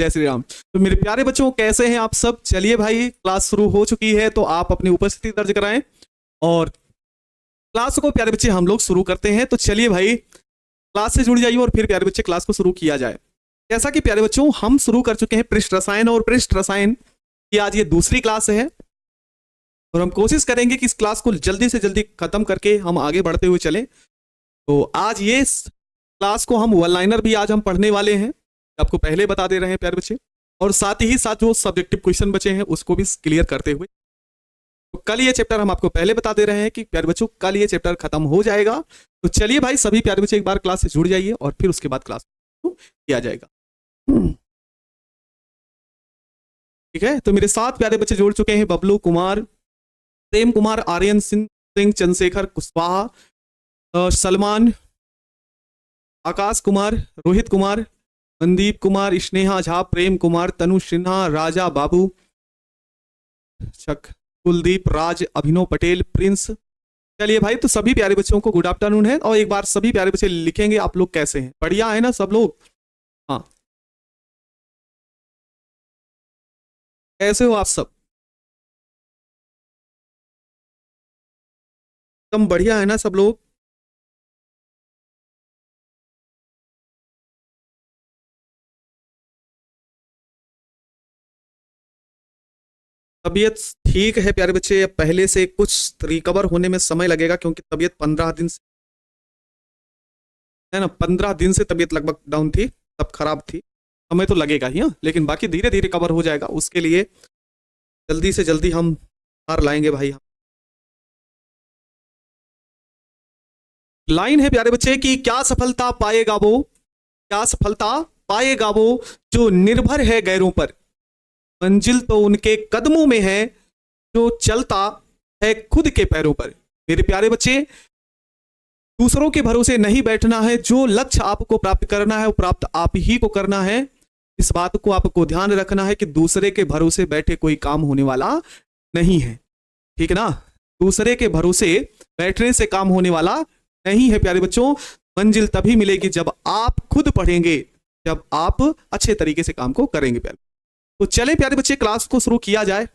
जय श्री राम। तो मेरे प्यारे बच्चों, कैसे हैं आप सब? चलिए भाई, क्लास शुरू हो चुकी है तो आप अपनी उपस्थिति दर्ज कराएं और क्लास को प्यारे बच्चे हम लोग शुरू करते हैं। तो चलिए भाई, क्लास से जुड़ जाइए और फिर प्यारे बच्चे क्लास को शुरू किया जाए। जैसा कि प्यारे बच्चों हम शुरू कर चुके हैं पृष्ठ रसायन, और पृष्ठ रसायन की आज ये दूसरी क्लास है और हम कोशिश करेंगे कि इस क्लास को जल्दी से जल्दी खत्म करके हम आगे बढ़ते हुए चलें। तो आज ये क्लास को हम वन लाइनर भी आज हम पढ़ने वाले हैं, आपको पहले बता दे रहे हैं प्यारे बच्चे, और साथ ही साथ जो सब्जेक्टिव क्वेश्चन बचे हैं उसको भी क्लियर करते हुए। तो कल ये चैप्टर हम आपको पहले बता दे रहे हैं कि प्यारे बच्चों कल ये चैप्टर खत्म हो जाएगा। तो चलिए भाई, सभी प्यारे बच्चे एक बार क्लास से जुड़ जाइए और फिर उसके बाद क्लास किया जाएगा। ठीक है, तो मेरे साथ प्यारे बच्चे जुड़ चुके हैं बबलू कुमार, प्रेम कुमार, आर्यन सिंह, चंद्रशेखर कुशवाहा, सलमान, आकाश कुमार, रोहित कुमार, मनदीप कुमार, स्नेहा झा, प्रेम कुमार, तनु सिन्हा, राजा बाबू, कुलदीप राज, अभिनव पटेल, प्रिंस। चलिए भाई, तो सभी प्यारे बच्चों को गुड आफ्टरनून है। और एक बार सभी प्यारे बच्चे लिखेंगे आप लोग कैसे हैं, बढ़िया है ना सब लोग? हाँ, कैसे हो आप सब? एकदम बढ़िया है ना सब लोग? तबीयत ठीक है प्यारे बच्चे, पहले से कुछ रिकवर होने में समय लगेगा क्योंकि तबीयत 15 दिन से है ना, 15 दिन से तबीयत लगभग डाउन थी, तब खराब थी। समय तो लगेगा ही हाँ, लेकिन बाकी धीरे धीरे कवर हो जाएगा। उसके लिए जल्दी से जल्दी हम हार लाएंगे भाई। हम लाइन है प्यारे बच्चे कि क्या सफलता पाएगा वो, क्या सफलता पाएगा वो जो निर्भर है गैरों पर, मंजिल तो उनके कदमों में है जो चलता है खुद के पैरों पर। मेरे प्यारे बच्चे, दूसरों के भरोसे नहीं बैठना है, जो लक्ष्य आपको प्राप्त करना है वो प्राप्त आप ही को करना है। इस बात को आपको ध्यान रखना है कि दूसरे के भरोसे बैठे कोई काम होने वाला नहीं है, ठीक है ना? दूसरे के भरोसे बैठने से काम होने वाला नहीं है प्यारे बच्चों। मंजिल तभी मिलेगी जब आप खुद पढ़ेंगे, जब आप अच्छे तरीके से काम को करेंगे प्यारे। तो चले प्यारे बच्चे, क्लास को शुरू किया जाए।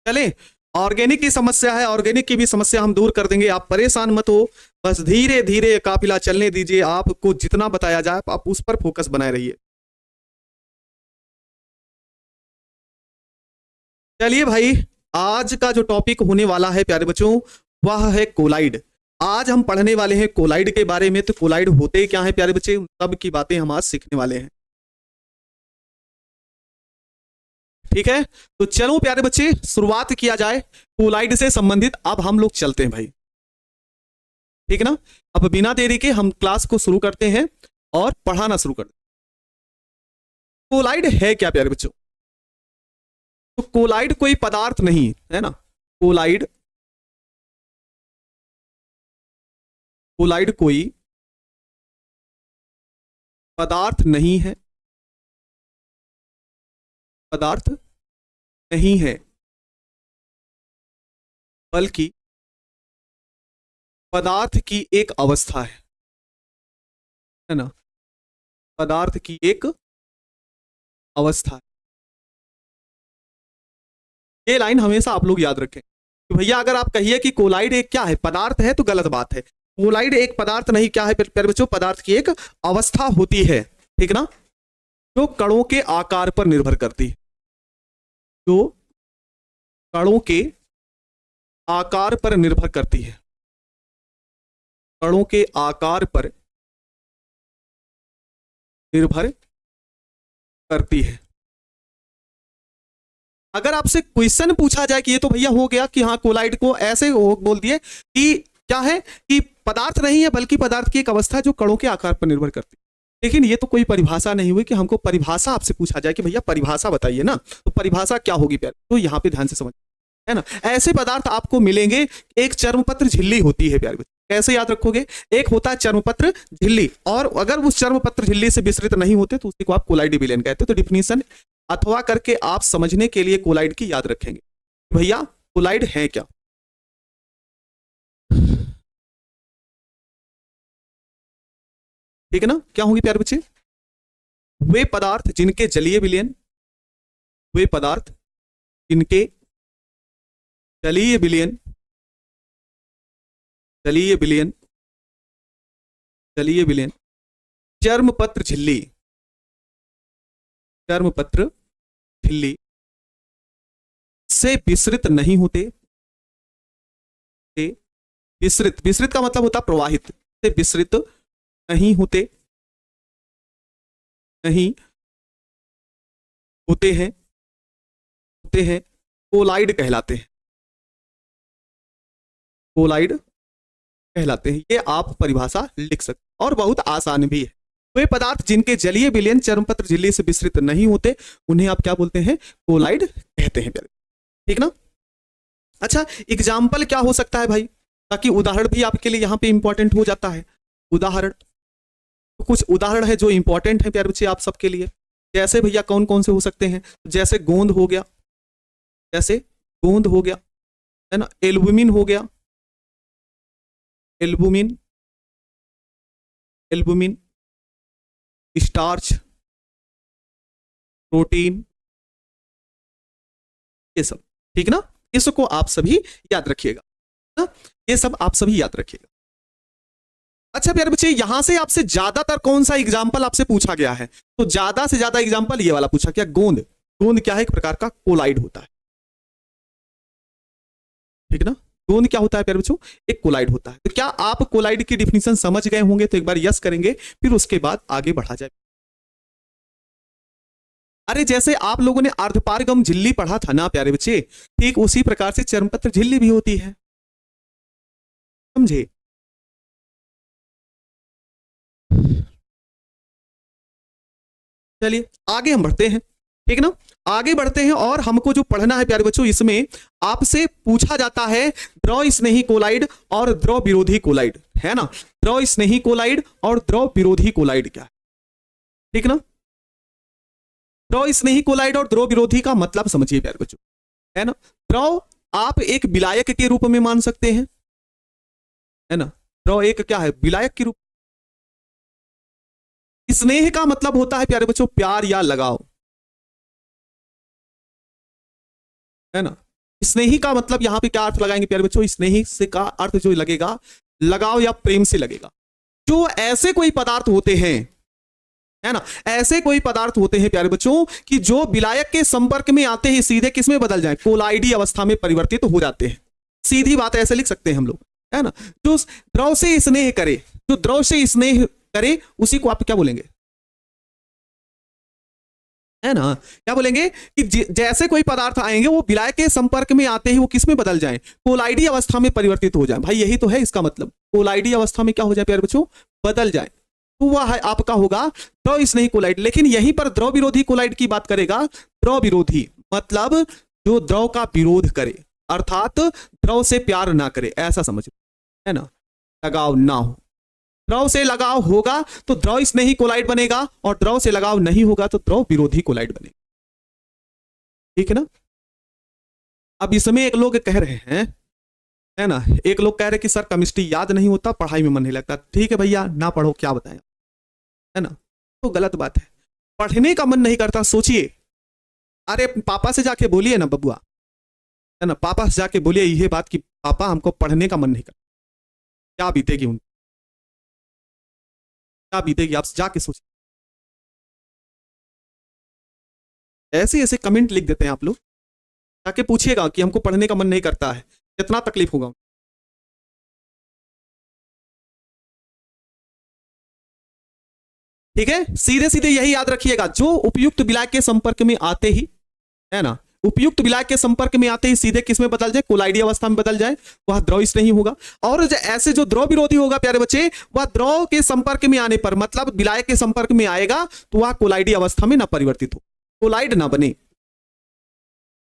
चले, ऑर्गेनिक की समस्या है, ऑर्गेनिक की भी समस्या हम दूर कर देंगे, आप परेशान मत हो। बस धीरे धीरे काफिला चलने दीजिए, आपको जितना बताया जाए आप उस पर फोकस बनाए रहिए। चलिए भाई, आज का जो टॉपिक होने वाला है प्यारे बच्चों वह है कोलाइड। आज हम पढ़ने वाले हैं कोलाइड के बारे में। तो कोलाइड होते क्या है प्यारे बच्चे, सब की बातें हम आज सीखने वाले हैं। ठीक है, तो चलो प्यारे बच्चे शुरुआत किया जाए कोलाइड से संबंधित। अब हम लोग चलते हैं भाई, ठीक है ना? अब बिना देरी के हम क्लास को शुरू करते हैं और पढ़ाना शुरू करते हैं। कोलाइड है क्या प्यारे बच्चों? तो कोलाइड कोई पदार्थ नहीं है ना, कोलाइड कोलाइड कोई पदार्थ नहीं है, पदार्थ नहीं है, बल्कि पदार्थ की एक अवस्था है ना, पदार्थ की एक अवस्था है। ये लाइन हमेशा आप लोग याद रखें कि भैया अगर आप कहिए कि कोलाइड एक क्या है, पदार्थ है, तो गलत बात है। कोलाइड एक पदार्थ नहीं, क्या है प्यारे बच्चों? पदार्थ की एक अवस्था होती है, ठीक ना, जो कणों के आकार पर निर्भर करती है, जो कणों के आकार पर निर्भर करती है, कणों के आकार पर निर्भर करती है। अगर आपसे क्वेश्चन पूछा जाए कि ये तो भैया हो गया कि हाँ कोलाइड को ऐसे बोल दिए कि क्या है कि पदार्थ नहीं है बल्कि पदार्थ की एक अवस्था जो कणों के आकार पर निर्भर करती है, लेकिन ये तो कोई परिभाषा नहीं हुई कि हमको परिभाषा आपसे पूछा जाए कि भैया परिभाषा बताइए ना, तो परिभाषा क्या होगी प्यारे? तो यहाँ पे ध्यान से समझ, है ना, ऐसे पदार्थ आपको मिलेंगे। एक चर्मपत्र झिल्ली होती है प्यारे बच्चे, कैसे याद रखोगे? एक होता है चर्मपत्र झिल्ली, और अगर उस चर्मपत्र झिल्ली से विस्तृत नहीं होते तो उसी को आप कोलाइड विलेन कहते हैं। तो डिफिनीशन अथवा करके आप समझने के लिए कोलाइड की याद रखेंगे। भैया कोलाइड है क्या? ठीक है ना, क्या होंगे प्यारे बच्चे? वे पदार्थ जिनके जलीय विलयन, वे पदार्थ जिनके जलीय विलयन, जलीय विलयन, जलीय विलयन चर्मपत्र झिल्ली, चर्मपत्र झिल्ली से विसरित नहीं होते, से विसरित, विसरित का मतलब होता प्रवाहित, से विसरित नहीं होते, नहीं होते हैं, होते हैं, कोलाइड कहलाते हैं, कोलाइड कहलाते हैं। ये आप परिभाषा लिख सकते हैं और बहुत आसान भी है। वे पदार्थ जिनके जलीय विलयन चर्मपत्र झिल्ली से विसरित नहीं होते उन्हें आप क्या बोलते हैं? कोलाइड कहते हैं। ठीक ना? अच्छा, एग्जाम्पल क्या हो सकता है भाई, ताकि उदाहरण भी आपके लिए यहां पे इंपॉर्टेंट हो जाता है। उदाहरण, तो कुछ उदाहरण है जो इंपॉर्टेंट है प्यारे बच्चे आप सबके लिए। जैसे भैया कौन कौन से हो सकते हैं? जैसे गोंद हो गया, जैसे गोंद हो गया, है ना, एल्बुमिन हो गया, एल्बुमिन, एल्बुमिन, स्टार्च, प्रोटीन, ये सब। ठीक ना? इसको आप सभी याद रखिएगा ना, ये सब आप सभी याद रखिएगा। अच्छा प्यारे बच्चे, यहां से आपसे ज्यादातर कौन सा एग्जाम्पल आपसे पूछा गया है? तो ज्यादा से ज्यादा एग्जाम्पल ये वाला पूछा गया, गोंद। गोंद क्या है? एक प्रकार का कोलाइड होता है। ठीक ना? गोंद क्या होता है प्यारे बच्चों? एक कोलाइड होता है। तो क्या आप कोलाइड की डिफिनीशन समझ गए होंगे? तो एक बार यस करेंगे, फिर उसके बाद आगे बढ़ा जाए। अरे जैसे आप लोगों ने अर्धपारगम झिल्ली पढ़ा था ना प्यारे बच्चे, ठीक उसी प्रकार से चर्मपत्र झिल्ली भी होती है, समझे? चलिए आगे हम बढ़ते हैं। ठीक ना? आगे बढ़ते हैं और हमको जो पढ़ना है प्यारे बच्चों, इसमें आपसे पूछा जाता है द्रव स्नेही कोलाइड और द्रव विरोधी कोलाइड, है ना? द्रव स्नेही कोलाइड और द्रव विरोधी कोलाइड क्या है? ठीक ना? द्रव स्नेही कोलाइड और द्रव विरोधी का मतलब समझिए प्यारे बच्चों, है ना? द्रव आप एक विलायक के रूप में मान सकते हैं, है ना? द्रव एक क्या है? विलायक के रूप। स्नेह का मतलब होता है प्यारे बच्चों प्यार या लगाव, है ना? स्नेही का मतलब यहां पे क्या अर्थ लगाएंगे प्यारे बच्चों? स्नेही से का अर्थ जो लगेगा लगाव या प्रेम से लगेगा। जो ऐसे कोई पदार्थ होते हैं, है ना, ऐसे कोई पदार्थ होते हैं प्यारे बच्चों कि जो विलायक के संपर्क में आते ही सीधे किसमें बदल जाए? कोलाइडी अवस्था में परिवर्तित हो जाते हैं। सीधी बात ऐसे लिख सकते हैं हम लोग, है ना? जो द्रव से स्नेह करे, जो द्रव से स्नेह करे उसी को आप क्या बोलेंगे? है ना? क्या बोलेंगे कि जैसे कोई पदार्थ आएंगे वो विलायक के संपर्क में आते ही वो किस में बदल जाएं? कोलाइडी अवस्था में परिवर्तित हो जाए। भाई यही तो है इसका मतलब, कोलाइडी अवस्था में क्या हो जाए प्यारे बच्चों? बदल जाए। तो वह है आपका होगा द्रव स्नेही कोलाइड। लेकिन यहीं पर द्रव विरोधी कोलाइड की बात करेगा। द्रव विरोधी मतलब जो द्रव का विरोध करे, अर्थात द्रव से प्यार ना करे, ऐसा समझ, है ना, लगाव ना हो। द्रव से लगाव होगा तो द्रव स्नेही कोलाइड बनेगा और द्रव से लगाव नहीं होगा तो द्रव विरोधी कोलाइड बनेगा। ठीक है ना? अब इसमें एक लोग कह रहे हैं, है ना, एक लोग कह रहे कि सर केमिस्ट्री याद नहीं होता, पढ़ाई में मन नहीं लगता। ठीक है भैया, ना पढ़ो, क्या बताएं, है ना? तो गलत बात है। पढ़ने का मन नहीं करता, सोचिए, अरे पापा से जाके बोलिए ना बबुआ, है ना, पापा से जाके बोलिए ये बात कि पापा हमको पढ़ने का मन नहीं करता, क्या बीतेगी उन, क्या बीतेगी, आप जाके सोचिए। ऐसे ऐसे कमेंट लिख देते हैं आप लोग, जाके पूछिएगा कि हमको पढ़ने का मन नहीं करता है, कितना तकलीफ होगा। ठीक है, सीधे सीधे यही याद रखिएगा, जो उपयुक्त विलायक के संपर्क में आते ही, है ना, उपयुक्त विलायक के संपर्क में आते ही सीधे किस में बदल जाए? कोलाइडी अवस्था में बदल जाए, वह द्रव नहीं होगा। और ऐसे जो द्रव विरोधी होगा प्यारे बच्चे, वह द्रव के संपर्क में आने पर, मतलब विलायक के संपर्क में आएगा तो वह कोलाइडी अवस्था में ना परिवर्तित हो, कोलाइड ना बने।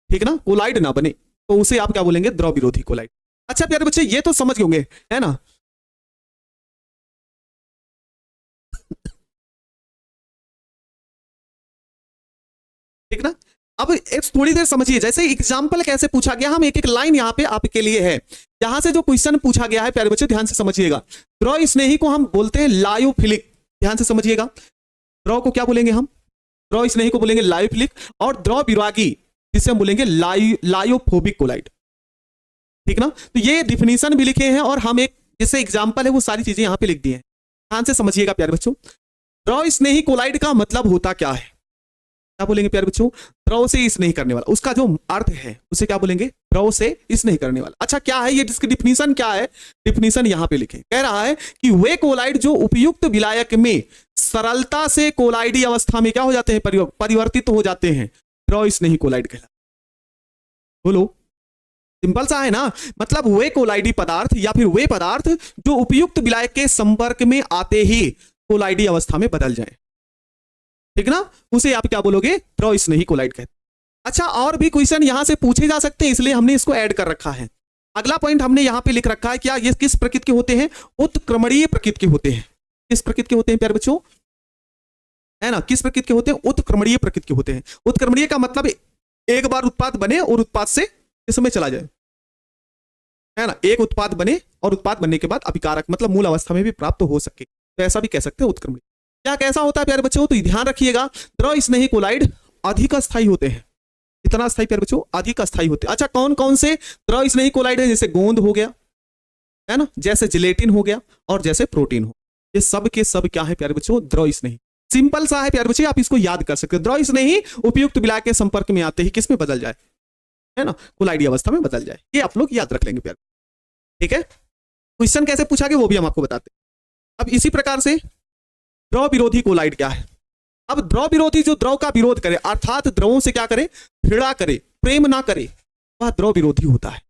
ठीक ना? कोलाइड ना बने तो उसे आप क्या बोलेंगे? द्रव विरोधी कोलाइड। अच्छा प्यारे बच्चे, ये तो समझ गए होंगे, है ना? ठीक ना? अब एक थोड़ी देर समझिए, जैसे एग्जाम्पल कैसे पूछा गया, हम एक एक लाइन यहाँ पे आपके लिए है, यहां से जो क्वेश्चन पूछा गया है प्यारे बच्चों ध्यान से समझिएगा। द्रव स्नेही को हम बोलते हैं लायोफिलिक, ध्यान से समझिएगा। द्रव को क्या बोलेंगे हम? द्रव स्नेही को बोलेंगे लायोफिलिक, और द्रव विरागी जिसे हम बोलेंगे लायोफोबिक कोलाइड, ठीक ना। तो ये डिफिनीशन भी लिखे हैं और हम एक जैसे एग्जाम्पल है वो सारी चीजें यहाँ पे लिख दी हैं, ध्यान से समझिएगा प्यारे बच्चों। द्रव स्नेही कोलाइड का मतलब होता क्या है? क्या बोलेंगे प्यारे बच्चों? द्रव से स्नेही करने वाला, उसका जो अर्थ है उसे क्या बोलेंगे? द्रव से स्नेही करने वाला। अच्छा क्या है ये, जिसकी डिफिनीशन क्या है? डिफिनीशन यहां पे लिखे, कह रहा है कि वे कोलाइड जो उपयुक्त विलायक में सरलता से कोलाइडी अवस्था में क्या हो जाते हैं? परिवर्तित हो जाते हैं, द्रव स्नेही कोलाइड कहलाते। बोलो, सिंपल सा है ना। मतलब वे कोलाइडी पदार्थ या फिर वे पदार्थ जो उपयुक्त विलायक के संपर्क में आते ही कोलाइडी अवस्था में बदल जाए, ठीक ना, उसे आप क्या बोलोगे? द्रव स्नेही कोलाइड कहते। अच्छा और भी क्वेश्चन यहां से पूछे जा सकते हैं, इसलिए हमने इसको ऐड कर रखा है। अगला पॉइंट हमने यहां पे लिख रखा है, क्या ये किस प्रकृति के होते हैं? उत्क्रमणीय प्रकृति के होते हैं। किस प्रकृति के होते हैं प्यारे बच्चों? है ना, किस प्रकृति के होते हैं? उत्क्रमणीय प्रकृति के होते हैं। उत्क्रमणीय का मतलब एक बार उत्पाद बने और उत्पाद से इसमें चला जाए, है ना, एक उत्पाद बने और उत्पाद बनने के बाद अभिकारक मतलब मूल अवस्था में भी प्राप्त हो सके, तो ऐसा भी कह सकते हैं उत्क्रमणीय। क्या कैसा होता है प्यारे बच्चों? तो ध्यान रखिएगा, द्रव स्नेही कोलाइड अधिक अस्थायी होते हैं। कितना अस्थायी प्यारे बच्चों? अधिक अस्थायी होते हैं। अच्छा कौन कौन से द्रव स्नेही कोलाइड है? जैसे गोंद हो गया, है ना, जैसे जिलेटिन हो गया और जैसे प्रोटीन हो, ये सब के सब क्या है प्यारे बच्चों? द्रव स्नेही। सिंपल सा है प्यारे बच्चे, आप इसको याद कर सकते हो। द्रव स्नेही उपयुक्त विलायक के संपर्क में आते ही किस में बदल जाए, है ना, कोलाइडी अवस्था में बदल जाए। ये आप लोग याद रख लेंगे प्यारे, ठीक है। क्वेश्चन कैसे पूछा गया वो भी हम आपको बताते हैं। अब इसी प्रकार से द्रव विरोधी कोलाइड क्या है? अब द्रव विरोधी जो द्रव का विरोध करे, अर्थात द्रवों से क्या करे? घृणा करे, प्रेम ना करे, वह द्रव विरोधी होता है,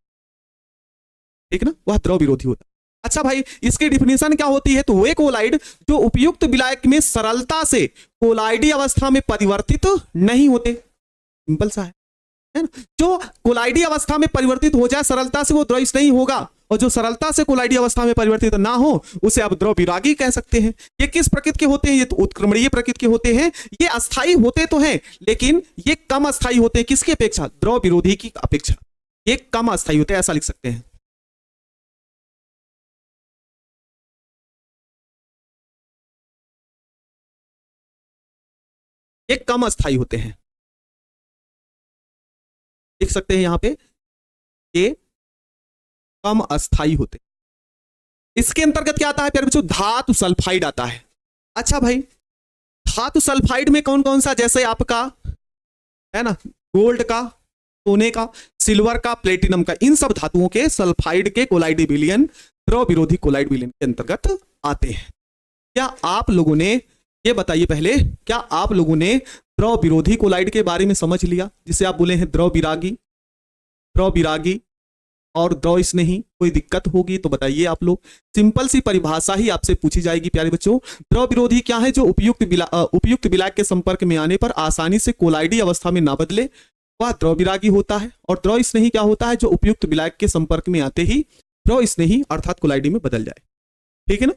ठीक ना, वह द्रव विरोधी होता है। अच्छा भाई इसकी डिफिनीशन क्या होती है? तो वे कोलाइड जो उपयुक्त विलायक में सरलता से कोलाइडी अवस्था में परिवर्तित नहीं होते, सिंपल सा है ना। जो कोलाइडी अवस्था में परिवर्तित हो जाए सरलता से, वो द्रव स्नेही होगा, और जो सरलता से कोलाइडी अवस्था में परिवर्तित ना हो उसे आप द्रव विरागी कह सकते हैं। ये किस प्रकृति के होते हैं? ये तो उत्क्रमणीय प्रकृति के होते हैं। ये अस्थायी होते तो हैं लेकिन ये कम अस्थायी होते हैं, किसकी अपेक्षा? द्रव विरोधी की अपेक्षा ये कम अस्थायी होते हैं, ऐसा लिख सकते हैं। ये कम अस्थायी होते हैं, लिख सकते हैं यहां पे, ये कम अस्थायी होते। इसके अंतर्गत क्या आता है प्यारे बच्चों? धातु सल्फाइड आता है। अच्छा भाई धातु सल्फाइड में कौन कौन सा? जैसे आपका है ना गोल्ड का, सोने का, सिल्वर का, प्लेटिनम का, इन सब धातुओं के सल्फाइड के कोलाइडी विलयन द्रव विरोधी कोलाइड विलयन के अंतर्गत आते हैं। क्या आप लोगों ने ये बताइए पहले, क्या आप लोगों ने द्रव विरोधी कोलाइड के बारे में समझ लिया, जिसे आप बोले हैं द्रव विरागी, द्रव विरागी और द्रव स्नेही? कोई दिक्कत होगी तो बताइए आप लोग। सिंपल सी परिभाषा ही आपसे पूछी जाएगी प्यारे बच्चों। द्रव विरोधी क्या है? जो उपयुक्त विलायक के संपर्क में आने पर आसानी से कोलाइडी अवस्था में ना बदले, वह द्रव विरागी होता है। और द्रव स्नेही क्या होता है? जो उपयुक्त विलायक के संपर्क में आते ही द्रव स्नेही अर्थात कोलाइडी में बदल जाए, ठीक है ना।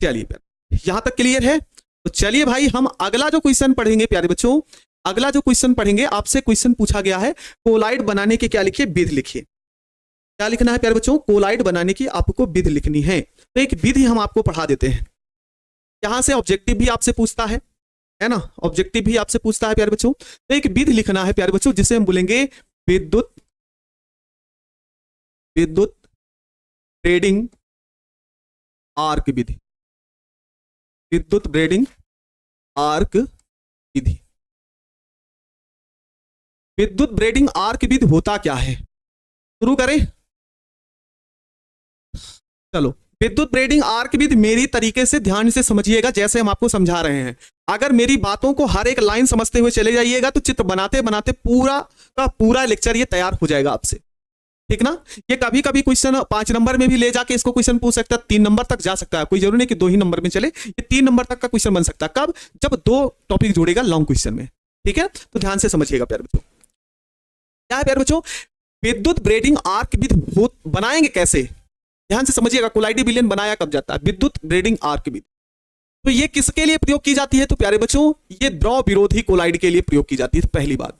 चलिए यहां तक क्लियर है? तो चलिए भाई हम अगला जो क्वेश्चन पढ़ेंगे प्यारे बच्चों, अगला जो क्वेश्चन पढ़ेंगे, आपसे क्वेश्चन पूछा गया है कोलाइड बनाने की क्या लिखिए? विधि लिखिए। क्या लिखना है प्यारे बच्चों? कोलाइड बनाने की आपको विधि लिखनी है। तो एक विधि हम आपको पढ़ा देते हैं। यहां से ऑब्जेक्टिव भी आपसे पूछता है ना, ऑब्जेक्टिव भी आपसे पूछता है प्यारे बच्चों। तो एक विधि लिखना है प्यारे बच्चों, जिसे हम बोलेंगे विद्युत ब्रेडिंग आर्क विधि। विद्युत ब्रेडिंग आर्क विधि। विद्युत ब्रेडिंग आर्क विधि होता क्या है? शुरू करें? चलो विद्युत ब्रेडिंग आर्क विधि मेरी तरीके से ध्यान से समझिएगा, जैसे हम आपको समझा रहे हैं। अगर मेरी बातों को हर एक लाइन समझते हुए चले जाइएगा तो चित्र बनाते बनाते पूरा का पूरा लेक्चर ये तैयार हो जाएगा आपसे, ठीक ना। ये कभी कभी क्वेश्चन 5 नंबर में भी ले जाके इसको क्वेश्चन पूछ सकता है, 3 नंबर तक जा सकता है, कोई जरूरी नहीं कि 2 ही नंबर में चले, ये 3 नंबर तक का क्वेश्चन बन सकता है। कब? जब 2 टॉपिक जोड़ेगा लॉन्ग क्वेश्चन में, ठीक है। तो ध्यान से समझिएगा प्यारे बच्चों। क्या है प्यारे बच्चों? विद्युत ब्रेडिंग आर्क विधि बनाएंगे कैसे? ध्यान से समझिएगा। कोलाइडी विलयन बनाया कब जाता है? विद्युत ब्रेडिंग आर्क विधि। तो ये किसके लिए प्रयोग की जाती है? तो प्यारे बच्चों ये द्रव विरोधी कोलाइड के लिए प्रयोग की जाती है। पहली बात,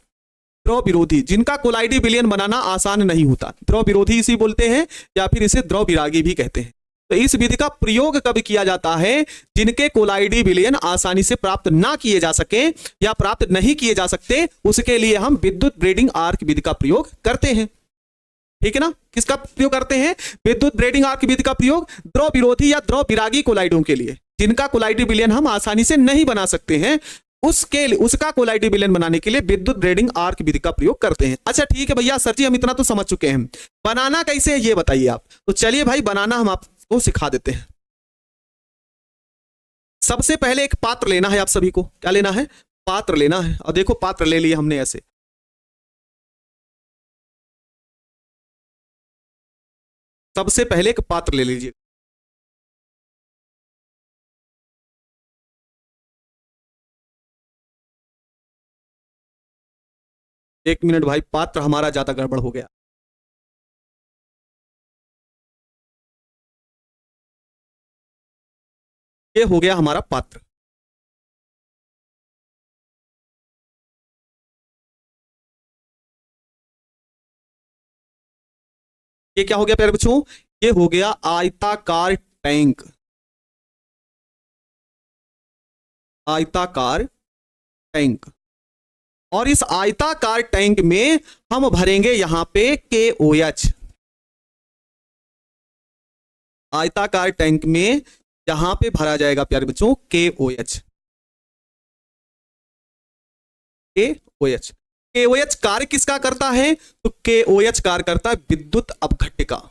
द्रव विरोधी, जिनका कोलाइडी विलयन बनाना आसान नहीं होता, द्रव विरोधी इसी बोलते हैं, या फिर इसे द्रव विरागी भी कहते हैं। तो इस विधि का प्रयोग कब किया जाता है? जिनके कोलाइडी विलयन आसानी से प्राप्त ना किए जा सके या प्राप्त नहीं किए जा सकते, उसके लिए हम विद्युत ब्रेडिंग आर्क विधि का प्रयोग करते हैं। ठीक है ना? किसका प्रयोग करते हैं? विद्युत ब्रेडिंग आर्क विधि का प्रयोग द्रव विरोधी या द्रव विरागी कोलाइडों के लिए, जिनका कोलाइडी विलयन हम आसानी से नहीं बना सकते हैं, उसके लिए, उसका कोलाइडी विलयन बनाने के लिए विद्युत ब्रेडिंग आर्क विधि का प्रयोग करते हैं। अच्छा ठीक है भैया, सर जी हम इतना तो समझ चुके हैं, बनाना कैसे है ये बताइए आप। तो चलिए भाई बनाना हम आपको सिखा देते हैं। सबसे पहले एक पात्र लेना है आप सभी को। क्या लेना है? पात्र लेना है। और देखो पात्र ले लिया हमने ऐसे। सबसे पहले एक पात्र ले लीजिए। एक मिनट भाई, पात्र हमारा ज्यादा गड़बड़ हो गया। ये हो गया हमारा पात्र। ये क्या हो गया प्यारे बच्चों? ये हो गया आयताकार टैंक। आयताकार टैंक। और इस आयताकार टैंक में हम भरेंगे यहां पे KOH। आयताकार टैंक में यहां पे भरा जाएगा प्यारे बच्चों KOH। KOH। KOH कार्य किसका करता है? तो KOH कार्य करता है विद्युत अपघट्य का।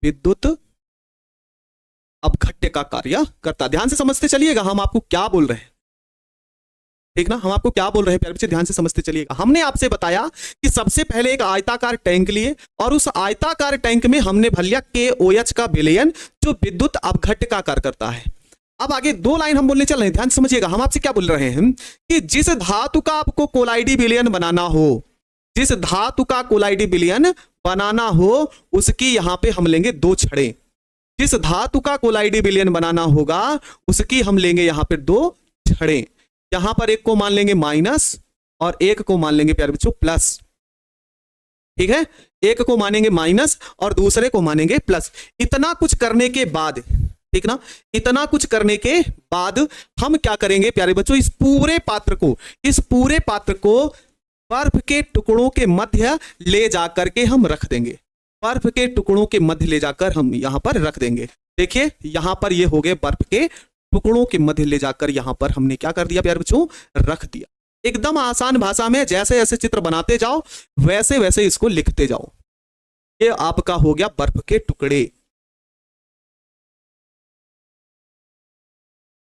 विद्युत अपघट्य का कार्य करता। ध्यान से समझते चलिएगा हम आपको क्या बोल रहे हैं। ठीक ना? हम आपको क्या बोल रहे हैं प्यारे बच्चे, ध्यान से समझते चलिएगा। हमने आपसे बताया कि सबसे पहले एक आयताकार टैंक लिए और उस आयताकार टैंक में हमने भर लिया KOH का विलयन, जो विद्युत अपघट्य का कार्य करता है। अब आगे दो लाइन हम बोलने चल रहे हैं, ध्यान समझिएगा। हम आपसे क्या बोल रहे हैं कि जिस धातु का आपको कोलाइडी विलयन बनाना हो, जिस धातु का कोलाइडी विलयन बनाना हो, उसकी यहां पे हम लेंगे दो छड़ें। जिस धातु का कोलाइडी विलयन बनाना होगा उसकी हम लेंगे यहां पर दो छड़ें। यहां पर एक को मान लेंगे माइनस और एक को मान लेंगे प्यारे बच्चों प्लस। ठीक है? एक को मानेंगे माइनस और दूसरे को मानेंगे प्लस। इतना कुछ करने के बाद, ठीक ना, इतना कुछ करने के बाद हम क्या करेंगे प्यारे बच्चों, इस पूरे पात्र को बर्फ के टुकड़ों के मध्य ले जाकर के हम रख देंगे। बर्फ के टुकड़ों के मध्य ले जाकर हम यहां पर रख देंगे। देखिए यहां पर ये हो गए बर्फ के टुकड़ों के मध्य ले जाकर यहां पर हमने क्या कर दिया प्यारे बच्चों, रख दिया। एकदम आसान भाषा में जैसे जैसे चित्र बनाते जाओ वैसे वैसे इसको लिखते जाओ। ये आपका हो गया बर्फ के टुकड़े।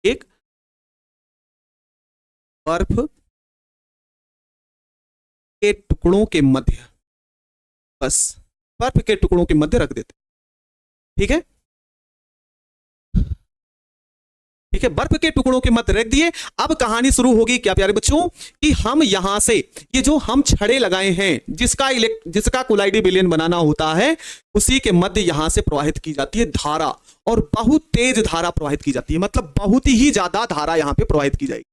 एक बर्फ के टुकड़ों के मध्य, बस बर्फ के टुकड़ों के मध्य रख देते। ठीक है? ठीक है, बर्फ के टुकड़ों के मध्य रख दिए। अब कहानी शुरू होगी क्या प्यारे बच्चों, कि हम यहां से ये जो हम छड़े लगाए हैं, जिसका कोलाइडी विलयन बनाना होता है, उसी के मध्य यहां से प्रवाहित की जाती है धारा, और बहुत तेज धारा प्रवाहित की जाती है। मतलब बहुत ही ज्यादा धारा यहां पे प्रवाहित की जाएगी।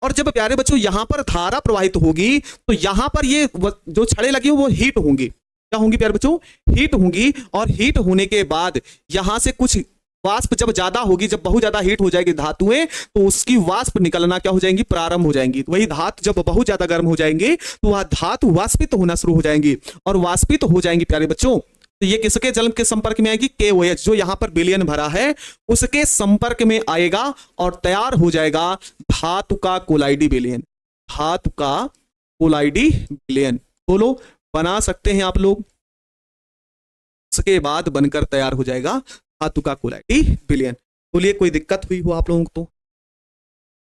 और जब प्यारे बच्चों यहां पर धारा प्रवाहित होगी तो यहां पर ये जो छड़े लगी वो हीट होंगी। क्या होंगी प्यारे बच्चों? हीट होंगी। और हीट होने के बाद यहां से कुछ वाष्प जब ज्यादा होगी, जब बहुत ज्यादा हीट हो जाएगी धातुएं, तो उसकी वाष्प निकलना क्या हो जाएंगी, प्रारंभ हो जाएंगी। तो वही धातु जब बहुत ज्यादा गर्म हो जाएंगे तो वह धातु वाष्पित होना शुरू हो जाएंगी, और वाष्पित हो जाएंगी प्यारे बच्चों तो ये किसके जल के संपर्क में आएगी, KOH, जो यहां पर विलयन भरा है उसके संपर्क में आएगा और तैयार हो जाएगा धातु का कोलाइडी विलयन। धातु का कोलाइडी विलयन बोलो, बना सकते हैं आप लोग। उसके बाद बनकर तैयार हो जाएगा धातु का कोलाइडी विलयन। बोलिए कोई दिक्कत हुई हो आप लोगों को?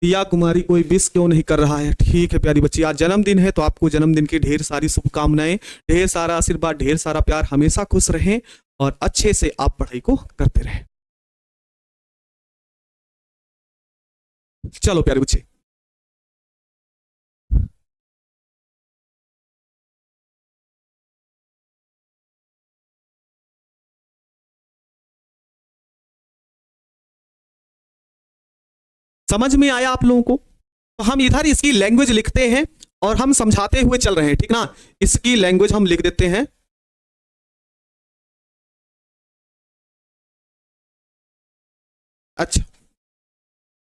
दिया कुमारी कोई विश क्यों नहीं कर रहा है? ठीक है प्यारी बच्ची, आज जन्मदिन है तो आपको जन्मदिन की ढेर सारी शुभकामनाएं, ढेर सारा आशीर्वाद, ढेर सारा प्यार। हमेशा खुश रहें और अच्छे से आप पढ़ाई को करते रहें। चलो प्यारे बच्चे। समझ में आया आप लोगों को? तो हम इधर इसकी लैंग्वेज लिखते हैं और हम समझाते हुए चल रहे हैं, ठीक ना। इसकी लैंग्वेज हम लिख देते हैं। अच्छा,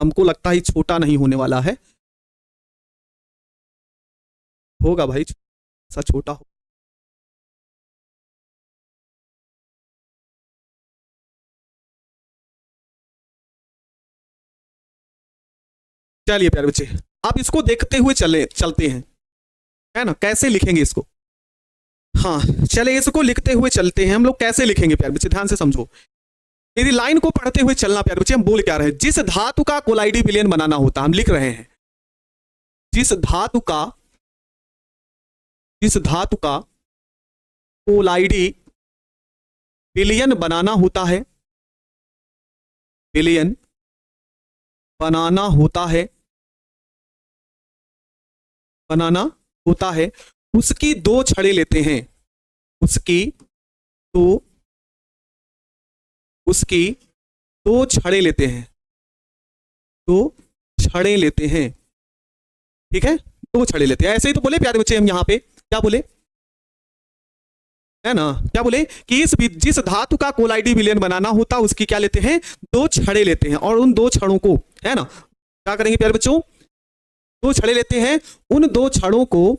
हमको लगता है छोटा नहीं होने वाला है, होगा भाई, सा छोटा हो। चलिए प्यारे बच्चे, आप इसको देखते हुए चलते हैं, है ना। कैसे लिखेंगे इसको? हाँ, चलिए इसको लिखते हुए चलते हैं। हम लोग कैसे लिखेंगे प्यारे बच्चे, ध्यान से समझो। यदि लाइन को पढ़ते हुए चलना प्यारे बच्चे, हम बोल क्या रहे हैं, जिस धातु का कोलाइडी विलयन बनाना होता, हम लिख रहे हैं जिस धातु का कोलाइडी विलयन बनाना होता है, विलयन बनाना होता है, उसकी दो छड़ें लेते हैं, उसकी दो छड़ें लेते हैं, ठीक है, दो छड़ें लेते हैं। ऐसे ही तो बोले प्यारे बच्चे, हम यहां पे क्या बोले, है ना, क्या बोले कि जिस धातु का कोलाइडी विलयन बनाना होता उसकी क्या लेते हैं, दो छड़ें लेते हैं, और उन दो छड़ों को, है ना, क्या करेंगे प्यारे बच्चों, दो छड़ें लेते हैं, उन दो छड़ों को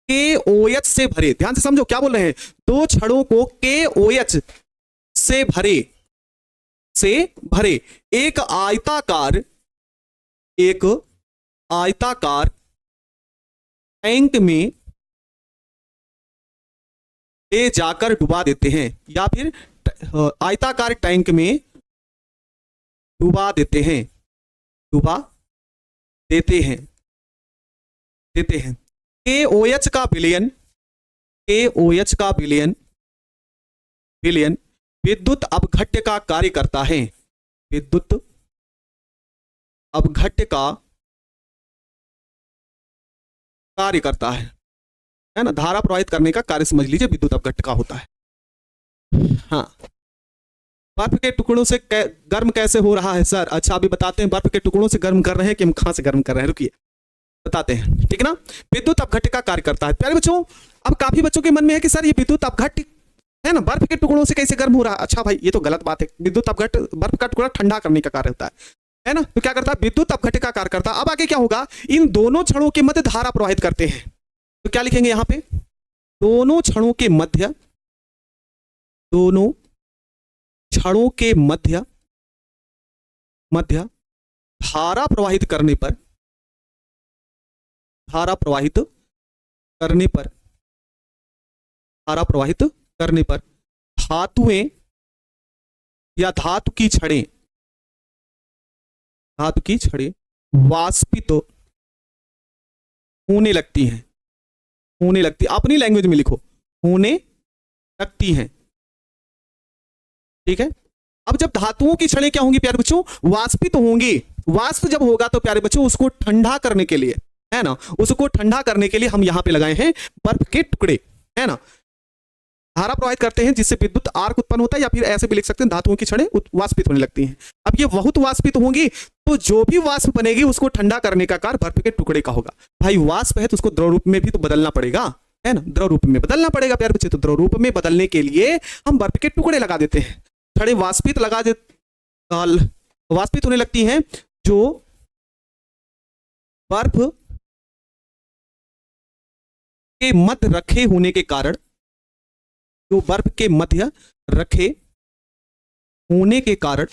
KOH से भरे। ध्यान से समझो क्या बोल रहे हैं, दो छड़ों को KOH से भरे एक आयताकार टैंक में ले जाकर डुबा देते हैं, या फिर आयताकार टैंक में डुबा देते हैं KOH का विलयन विद्युत अपघट्य का कार्य करता है, विद्युत अपघट्य का कार्य करता है ना, धारा प्रवाहित करने का कार्य समझ लीजिए विद्युत अपघट्य का होता है। हाँ, बर्फ के टुकड़ों से गर्म कैसे हो रहा है सर? अच्छा, अभी बताते हैं बर्फ के टुकड़ों से गर्म कर रहे हैं कि हम कहां से गर्म कर रहे हैं, रुकिए बताते हैं, ठीक है ना। विद्युत अपघट्य का कार्य करता है। प्यारे बच्चों, अब काफी बच्चों के मन में है कि सर ये विद्युत अपघट्य है ना, बर्फ के टुकड़ों से कैसे गर्म हो रहा है? अच्छा भाई, ये तो गलत बात है। विद्युत अपघट्य बर्फ का टुकड़ा ठंडा करने का कार्य होता है ना, तो क्या करता है, विद्युत अपघट्य का कार्य करता है। अब आगे क्या होगा, इन दोनों छड़ों के मध्य धारा प्रवाहित करते हैं, तो क्या लिखेंगे यहां पे, दोनों छड़ों के मध्य धारा प्रवाहित करने पर धातुएं या धातु की छड़ें वाष्पित होने लगती हैं, अपनी लैंग्वेज में लिखो, होने लगती हैं, ठीक है। अब जब धातुओं की छड़ें क्या होंगी प्यारे बच्चों, वाष्पित होंगी। वाष्प जब होगा तो प्यारे बच्चों उसको ठंडा करने के लिए, है ना, उसको ठंडा करने के लिए हम यहां पे लगाए हैं बर्फ के टुकड़े, है ना, धारा प्रवाहित करते हैं जिससे विद्युत आर्क उत्पन्न होता है, या फिर ऐसे भी लिख सकते हैं धातुओं की छड़ें वाष्पित होने लगती हैं। अब ये बहुत वाष्पित होंगी तो जो भी वाष्प बनेगी उसको ठंडा करने का कार्य बर्फ के टुकड़े का होगा। भाई वाष्प है तो उसको द्रव रूप में भी तो बदलना पड़ेगा, है ना, द्रव रूप में बदलना पड़ेगा प्यारे बच्चे, तो द्रव रूप में बदलने के लिए हम बर्फ के टुकड़े लगा देते हैं। छड़ें वाष्पित होने लगती हैं जो बर्फ के मध्य रखे होने के कारण, बर्फ के मध्य रखे होने के कारण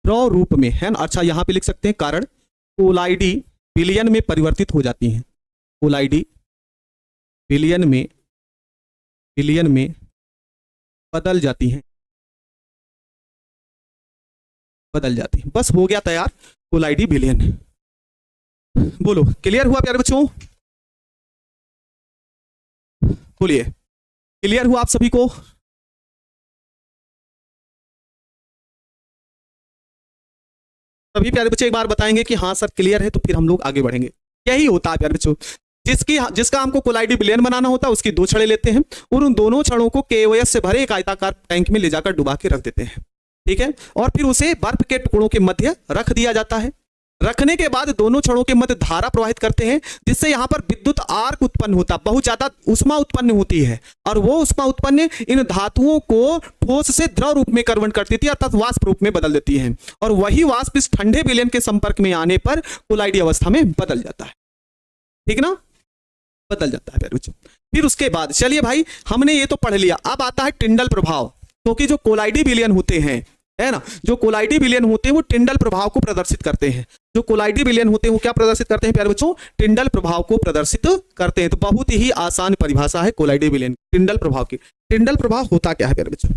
द्रव रूप में, है ना, अच्छा यहां पे लिख सकते हैं कारण कोलाइडी विलयन में परिवर्तित हो जाती हैं, कोलाइडी विलयन में बदल जाती हैं, बस हो गया तैयार कोलाइडी विलयन। बोलो, क्लियर हुआ प्यारे बच्चों? बोलिए, क्लियर हुआ आप सभी को? तभी प्यारे बच्चे एक बार बताएंगे कि हाँ सर क्लियर है, तो फिर हम लोग आगे बढ़ेंगे। यही होता है प्यारे बच्चों, जिसका हमको कोलाइडी बिलियन बनाना होता है उसकी 2 छड़ें लेते हैं और उन दोनों छड़ों को केओएस से भरे एक आयताकार टैंक में ले जाकर डुबा के रख देते हैं, ठीक है। और फिर उसे बर्फ के टुकड़ों के मध्य रख दिया जाता है। रखने के बाद दोनों छड़ों के मध्य धारा प्रवाहित करते हैं, जिससे यहां पर विद्युत आर्क उत्पन्न होता, बहुत ज्यादा उष्मा उत्पन्न होती है, और वो उष्मा उत्पन्न इन धातुओं को ठोस से द्रव रूप में कन्वर्ट कर देती है, अर्थात वाष्प रूप में बदल देती है, और वही वाष्प इस ठंडे विलयन के संपर्क में आने पर कोलाइडी अवस्था में बदल जाता है, ठीक ना, बदल जाता है प्यारे बच्चों। फिर उसके बाद चलिए भाई, हमने ये तो पढ़ लिया, अब आता है टिंडल प्रभाव, क्योंकि जो कोलाइडी विलयन होते हैं, है ना, जो कोलाइडी विलयन होते हैं वो टिंडल प्रभाव को प्रदर्शित करते हैं। जो कोलाइडी विलयन होते हैं वो क्या प्रदर्शित करते हैं प्यारे बच्चों? टिंडल प्रभाव को प्रदर्शित करते हैं। तो बहुत ही आसान परिभाषा है कोलाइडी विलयन टिंडल प्रभाव की। टिंडल प्रभाव होता क्या है प्यारे बच्चों?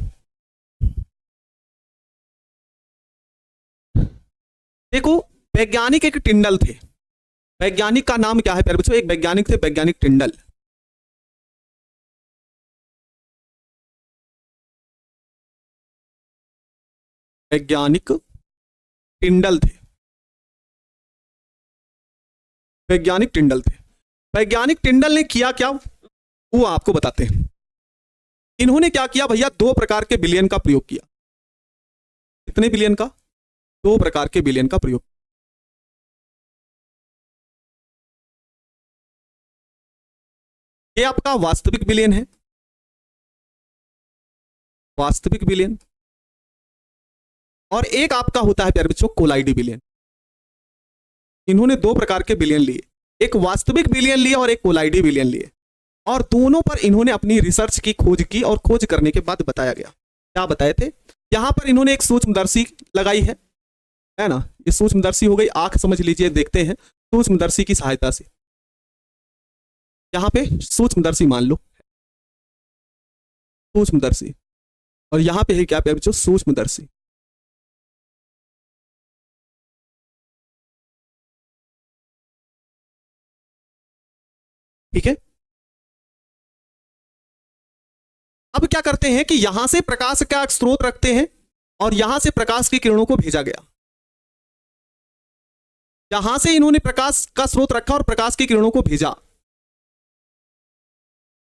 देखो, वैज्ञानिक एक टिंडल थे, वैज्ञानिक का नाम क्या है प्यारे बच्चों? एक वैज्ञानिक थे, वैज्ञानिक टिंडल। वैज्ञानिक टिंडल थे, वैज्ञानिक टिंडल थे। वैज्ञानिक टिंडल ने किया क्या वो आपको बताते हैं। इन्होंने क्या किया भैया? 2 प्रकार के विलयन का प्रयोग किया। कितने विलयन का? 2 प्रकार के विलयन का प्रयोग। ये आपका वास्तविक विलयन है, वास्तविक विलयन, और एक आपका होता है प्यारे बच्चों कोलाइडी विलयन। इन्होंने 2 प्रकार के विलयन लिए, एक वास्तविक विलयन लिए और एक कोलाइडी विलयन लिए, और दोनों पर इन्होंने अपनी रिसर्च की खोज की, और खोज करने के बाद बताया गया। क्या बताए थे? यहां पर इन्होंने एक सूक्ष्मदर्शी लगाई है ना, ये सूक्ष्मदर्शी हो गई, आंख समझ लीजिए, देखते हैं सूक्ष्मदर्शी की सहायता से। यहां पे सूक्ष्मदर्शी मान लो, सूक्ष्मदर्शी, और यहां पे है क्या प्यारे बच्चों? सूक्ष्मदर्शी। ठीक है। अब क्या करते हैं कि यहां से प्रकाश का स्रोत रखते हैं, और यहां से प्रकाश की किरणों को भेजा गया। यहां से इन्होंने प्रकाश का स्रोत रखा और प्रकाश की किरणों को भेजा।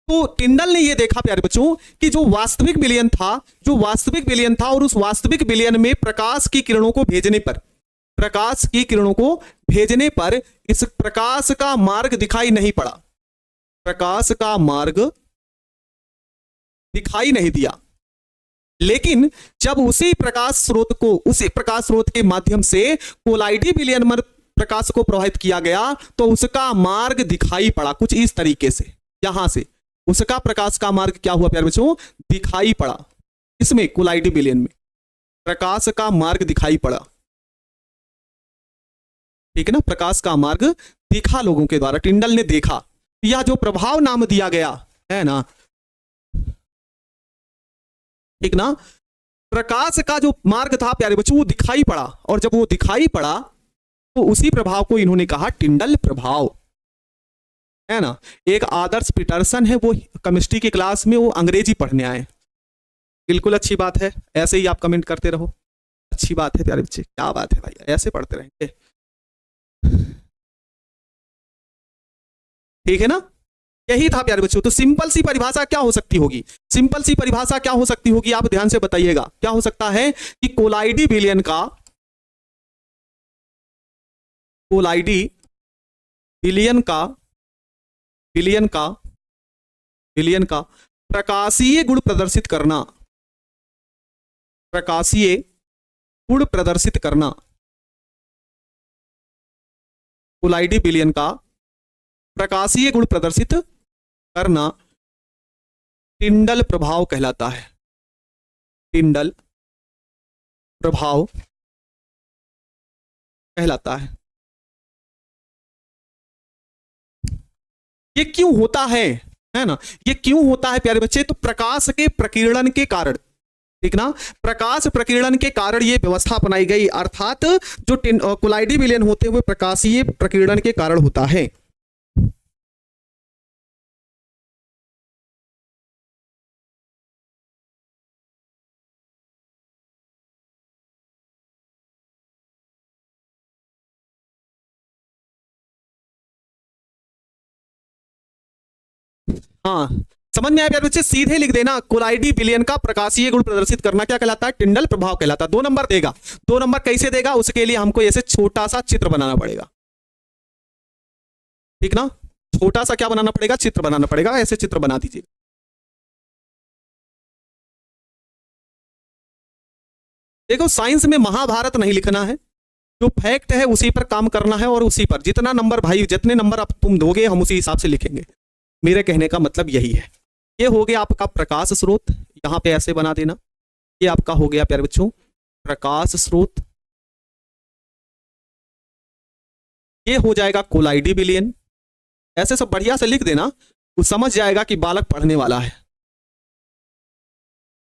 तो टिंडल ने यह देखा प्यारे बच्चों कि जो वास्तविक विलयन था, जो वास्तविक विलयन था, और उस वास्तविक विलयन में प्रकाश की किरणों को भेजने पर, प्रकाश की किरणों को भेजने पर इस प्रकाश का मार्ग दिखाई नहीं पड़ा, प्रकाश का मार्ग दिखाई नहीं दिया। लेकिन जब उसी प्रकाश स्रोत को, उसी प्रकाश स्रोत के माध्यम से कोलाइडी विलयन में प्रकाश को प्रवाहित किया गया, तो उसका मार्ग दिखाई पड़ा कुछ इस तरीके से। यहां से उसका प्रकाश का मार्ग क्या हुआ प्यारे बच्चों? दिखाई पड़ा। इसमें कोलाइडी विलयन में प्रकाश का मार्ग दिखाई पड़ा, ठीक है ना, प्रकाश का मार्ग दिखा लोगों के द्वारा, टिंडल ने देखा। यह जो प्रभाव नाम दिया गया है ना, ठीक ना, प्रकाश का जो मार्ग था प्यारे बच्चों वो दिखाई पड़ा, और जब वो दिखाई पड़ा तो उसी प्रभाव को इन्होंने कहा टिंडल प्रभाव, है ना। एक आदर्श पीटरसन है, वो केमिस्ट्री की क्लास में वो अंग्रेजी पढ़ने आए। बिल्कुल अच्छी बात है, ऐसे ही आप कमेंट करते रहो, अच्छी बात है प्यारे बच्चे, क्या बात है भाई, ऐसे पढ़ते रहेंगे, ठीक है ना। यही था प्यारे बच्चों। तो सिंपल सी परिभाषा क्या हो सकती होगी? सिंपल सी परिभाषा क्या हो सकती होगी? आप ध्यान से बताइएगा, क्या हो सकता है कि कोलाइडी विलयन का, कोलाइडी विलयन का, विलयन का, विलयन का प्रकाशीय गुण प्रदर्शित करना, प्रकाशीय गुण प्रदर्शित करना, कोलाइडी विलयन का प्रकाशीय गुण प्रदर्शित करना टिंडल प्रभाव कहलाता है। टिंडल प्रभाव कहलाता है। ये क्यों होता है ना, ये क्यों होता है प्यारे बच्चे? तो प्रकाश के प्रकीर्णन के कारण, ठीक ना, प्रकाश प्रकीर्णन के कारण ये व्यवस्था अपनाई गई, अर्थात जो कोलाइडी विलयन होते हुए प्रकाशीय प्रकीर्णन के कारण होता है। हाँ, समझ में आया प्यारे बच्चे? सीधे लिख देना, कोलाइडी विलयन का प्रकाशीय गुण प्रदर्शित करना क्या कहलाता है? टिंडल प्रभाव कहलाता है। 2 नंबर देगा। 2 नंबर कैसे देगा? उसके लिए हमको ऐसे छोटा सा चित्र बनाना पड़ेगा, ठीक ना? छोटा सा क्या बनाना पड़ेगा? चित्र बनाना पड़ेगा। ऐसे चित्र बना दीजिए। देखो, साइंस में महाभारत नहीं लिखना है, जो फैक्ट है उसी पर काम करना है, और उसी पर जितना नंबर भाई, जितने नंबर आप तुम दोगे हम उसी हिसाब से लिखेंगे। मेरे कहने का मतलब यही है। ये हो गया आपका प्रकाश स्रोत, यहां पे ऐसे बना देना। ये आपका हो गया प्यारे बच्चों प्रकाश स्रोत। ये हो जाएगा कोलाइडी विलयन। ऐसे सब बढ़िया से लिख देना, वो समझ जाएगा कि बालक पढ़ने वाला है।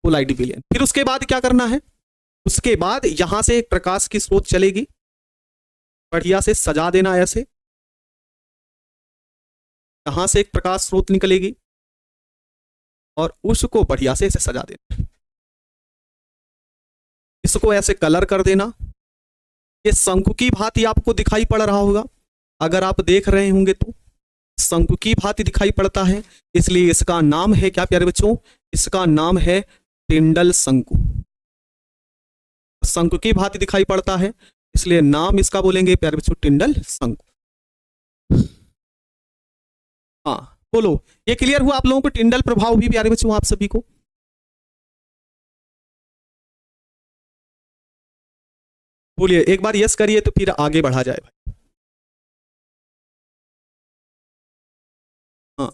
कोलाइडी विलयन। फिर उसके बाद क्या करना है? उसके बाद यहां से एक प्रकाश की स्रोत चलेगी, बढ़िया से सजा देना ऐसे। यहां से एक प्रकाश स्रोत निकलेगी और उसको बढ़िया से ऐसे सजा देना। इसको ऐसे कलर कर देना। ये शंकु की भांति आपको दिखाई पड़ रहा होगा, अगर आप देख रहे होंगे तो शंकु की भांति दिखाई पड़ता है, इसलिए इसका नाम है क्या प्यारे बच्चों? इसका नाम है टिंडल शंकु। शंकु की भांति दिखाई पड़ता है, इसलिए नाम इसका बोलेंगे प्यारे बच्चों टिंडल शंकु। हाँ बोलो, ये क्लियर हुआ आप लोगों को? टिंडल प्रभाव भी प्यारे बच्चों आप सभी को? बोलिए एक बार यस करिए तो फिर आगे बढ़ा जाए भाई। हाँ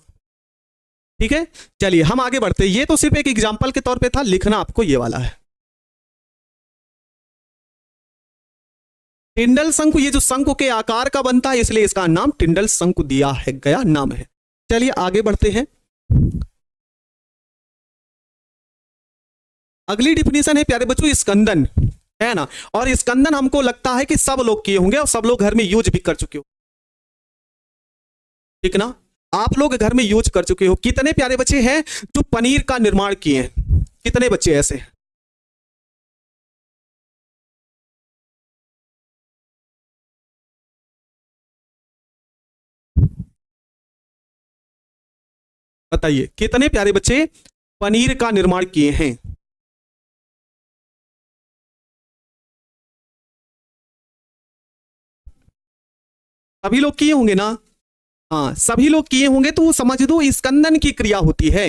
ठीक है, चलिए हम आगे बढ़ते हैं। ये तो सिर्फ एक एग्जांपल के तौर पे था, लिखना आपको ये वाला है। टिंडल शंकु, ये जो शंकु के आकार का बनता है इसलिए इसका नाम टिंडल शंकु दिया है, गया नाम है। चलिए आगे बढ़ते हैं। अगली डिफिनेशन है प्यारे बच्चों स्कंदन, है ना? और स्कंदन हमको लगता है कि सब लोग किए होंगे और सब लोग घर में यूज भी कर चुके हो, ठीक ना? आप लोग घर में यूज कर चुके हो। कितने प्यारे बच्चे हैं जो पनीर का निर्माण किए हैं? कितने बच्चे ऐसे हैं? बताइए कितने प्यारे बच्चे पनीर का निर्माण किए हैं? सभी लोग किए होंगे ना? हाँ सभी लोग किए होंगे, तो समझ दो स्कंदन की क्रिया होती है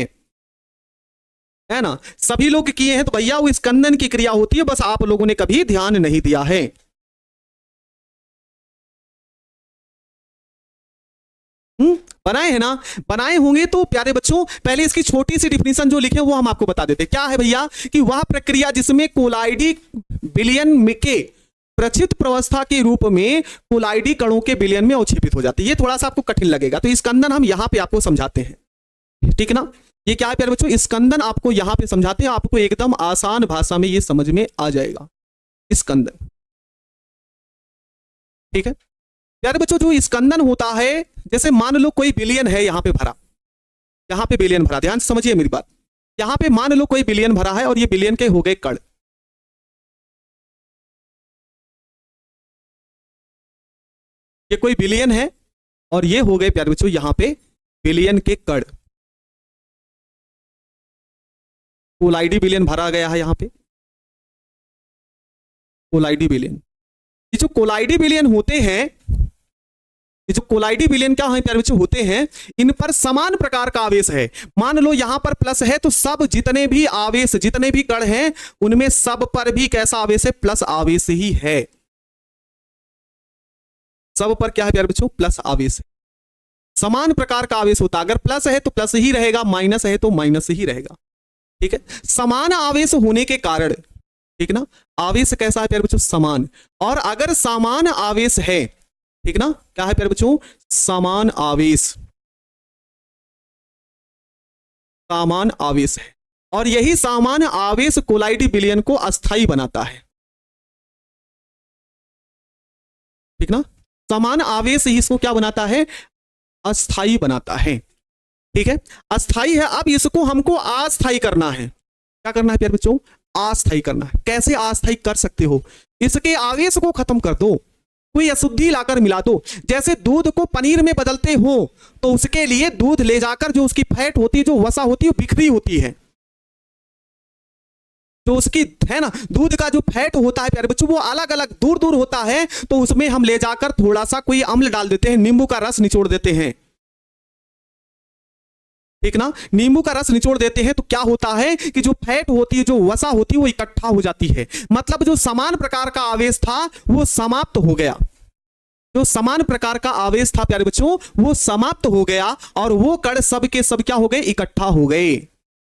ना? सभी लोग किए हैं तो भैया वो स्कंदन की क्रिया होती है, बस आप लोगों ने कभी ध्यान नहीं दिया है। बनाए हैं ना? बनाए होंगे तो प्यारे बच्चों पहले इसकी छोटी सी डिफिनेशन जो लिखे वो हम आपको बता देते। क्या है भैया? कि वह प्रक्रिया जिसमें कोलाइडी विलयन के प्रचित प्रवस्था के रूप में कोलाइडी कणों के विलयन में अवक्षेपित हो जाती है। ये थोड़ा सा आपको कठिन लगेगा, तो स्कंदन हम यहां पे आपको समझाते हैं, ठीक ना? ये क्या है प्यारे बच्चों? स्कंदन आपको यहां पे समझाते हैं, आपको एकदम आसान भाषा में ये समझ में आ जाएगा स्कंदन, ठीक है प्यारे बच्चों? जो स्कंदन होता है, जैसे मान लो कोई विलयन है यहां पे भरा, यहां पे विलयन भरा, ध्यान से समझिए मेरी बात। यहां पे मान लो कोई विलयन भरा है और ये विलयन के हो गए कण। ये कोई विलयन है और ये हो गए प्यारे बच्चों यहां पे विलयन के कण। कोलाइडी विलयन भरा गया है यहां पे, कोलाइडी विलयन। ये जो कोलाइडी विलयन होते हैं, ये जो कोलाइडी विलयन क्या है प्यारे बच्चों होते हैं, इन पर समान प्रकार का आवेश है। मान लो यहां पर प्लस है तो सब जितने भी आवेश, जितने भी कण हैं उनमें सब पर भी कैसा आवेश है? प्लस आवेश ही है। सब पर क्या है प्यारे बच्चों? प्लस आवेश है। समान प्रकार का आवेश होता है, अगर प्लस है तो प्लस ही रहेगा, माइनस है तो माइनस ही रहेगा, ठीक है? समान आवेश होने के कारण, ठीक ना? आवेश कैसा है प्यारे बच्चों? समान। और अगर समान आवेश है, ठीक ना? क्या है प्यारे बच्चों? समान आवेश, समान आवेश है। और यही समान आवेश कोलाइडी विलयन को अस्थाई बनाता है, ठीक ना? समान आवेश ही इसको क्या बनाता है? अस्थाई बनाता है, ठीक है? अस्थाई है। अब इसको हमको अस्थाई करना है। क्या करना है प्यारे बच्चों? अस्थाई करना है। कैसे अस्थाई कर सकते हो? इसके आवेश को खत्म कर दो, कोई अशुद्धि लाकर मिला दो। जैसे दूध को पनीर में बदलते हो तो उसके लिए दूध ले जाकर जो उसकी फैट होती है, जो वसा होती है, वो बिखरी होती है। जो उसकी है ना, दूध का जो फैट होता है प्यारे बच्चों, वो अलग अलग दूर दूर होता है, तो उसमें हम ले जाकर थोड़ा सा कोई अम्ल डाल देते हैं, नींबू का रस निचोड़ देते हैं, ठीक ना। नींबू का रस निचोड़ देते हैं तो क्या होता है कि जो फैट होती है, जो वसा होती है, वो इकट्ठा हो जाती है। मतलब जो समान प्रकार का आवेश था वो समाप्त हो गया। जो समान प्रकार का आवेश था प्यारे बच्चों, वो समाप्त हो गया और वो कण सब के सब क्या हो गए, इकट्ठा हो गए,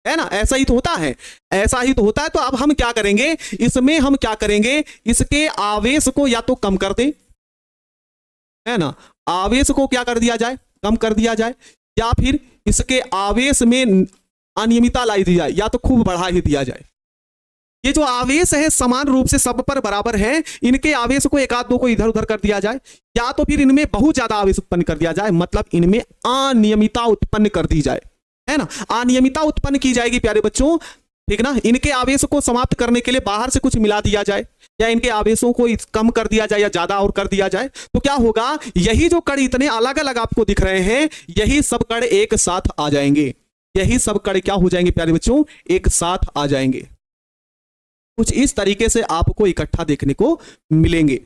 है ना। ऐसा ही तो होता है, ऐसा ही तो होता है। तो अब हम क्या करेंगे, इसमें हम क्या करेंगे, इसके आवेश को या तो कम कर दें, है ना, आवेश को क्या कर दिया जाए, कम कर दिया जाए, या फिर इसके आवेश में अनियमितता लाई दी जाए, या तो खूब बढ़ा ही दिया जाए। ये जो आवेश है समान रूप से सब पर बराबर है, इनके आवेश को एक आध दो को इधर उधर कर दिया जाए, या तो फिर इनमें बहुत ज्यादा आवेश उत्पन्न कर दिया जाए, मतलब इनमें अनियमितता उत्पन्न कर दी जाए, है ना। अनियमितता उत्पन्न की जाएगी प्यारे बच्चों, ठीक ना। इनके आवेश को समाप्त करने के लिए बाहर से कुछ मिला दिया जाए, या इनके आवेशों को कम कर दिया जाए, या ज्यादा और कर दिया जाए, तो क्या होगा, यही जो कण इतने अलग अलग आपको दिख रहे हैं, यही सब कण एक साथ आ जाएंगे। यही सब कण क्या हो जाएंगे प्यारे बच्चों, एक साथ आ जाएंगे। कुछ इस तरीके से आपको इकट्ठा देखने को मिलेंगे,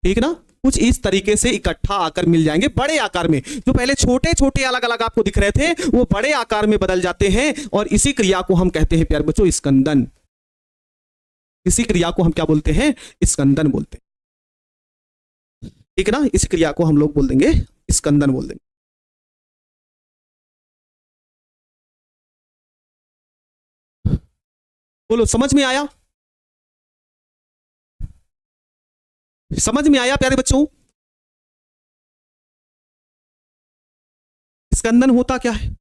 ठीक ना। कुछ इस तरीके से इकट्ठा आकर मिल जाएंगे बड़े आकार में। जो पहले छोटे छोटे अलग अलग आपको दिख रहे थे, वो बड़े आकार में बदल जाते हैं, और इसी क्रिया को हम कहते हैं प्यारे बच्चों स्कंदन। इसी क्रिया को हम क्या बोलते हैं, स्कंदन बोलते हैं, ठीक ना। इस क्रिया को हम लोग बोल देंगे स्कंदन बोल देंगे। बोलो, समझ में आया, समझ में आया प्यारे बच्चों। स्कंदन होता क्या है,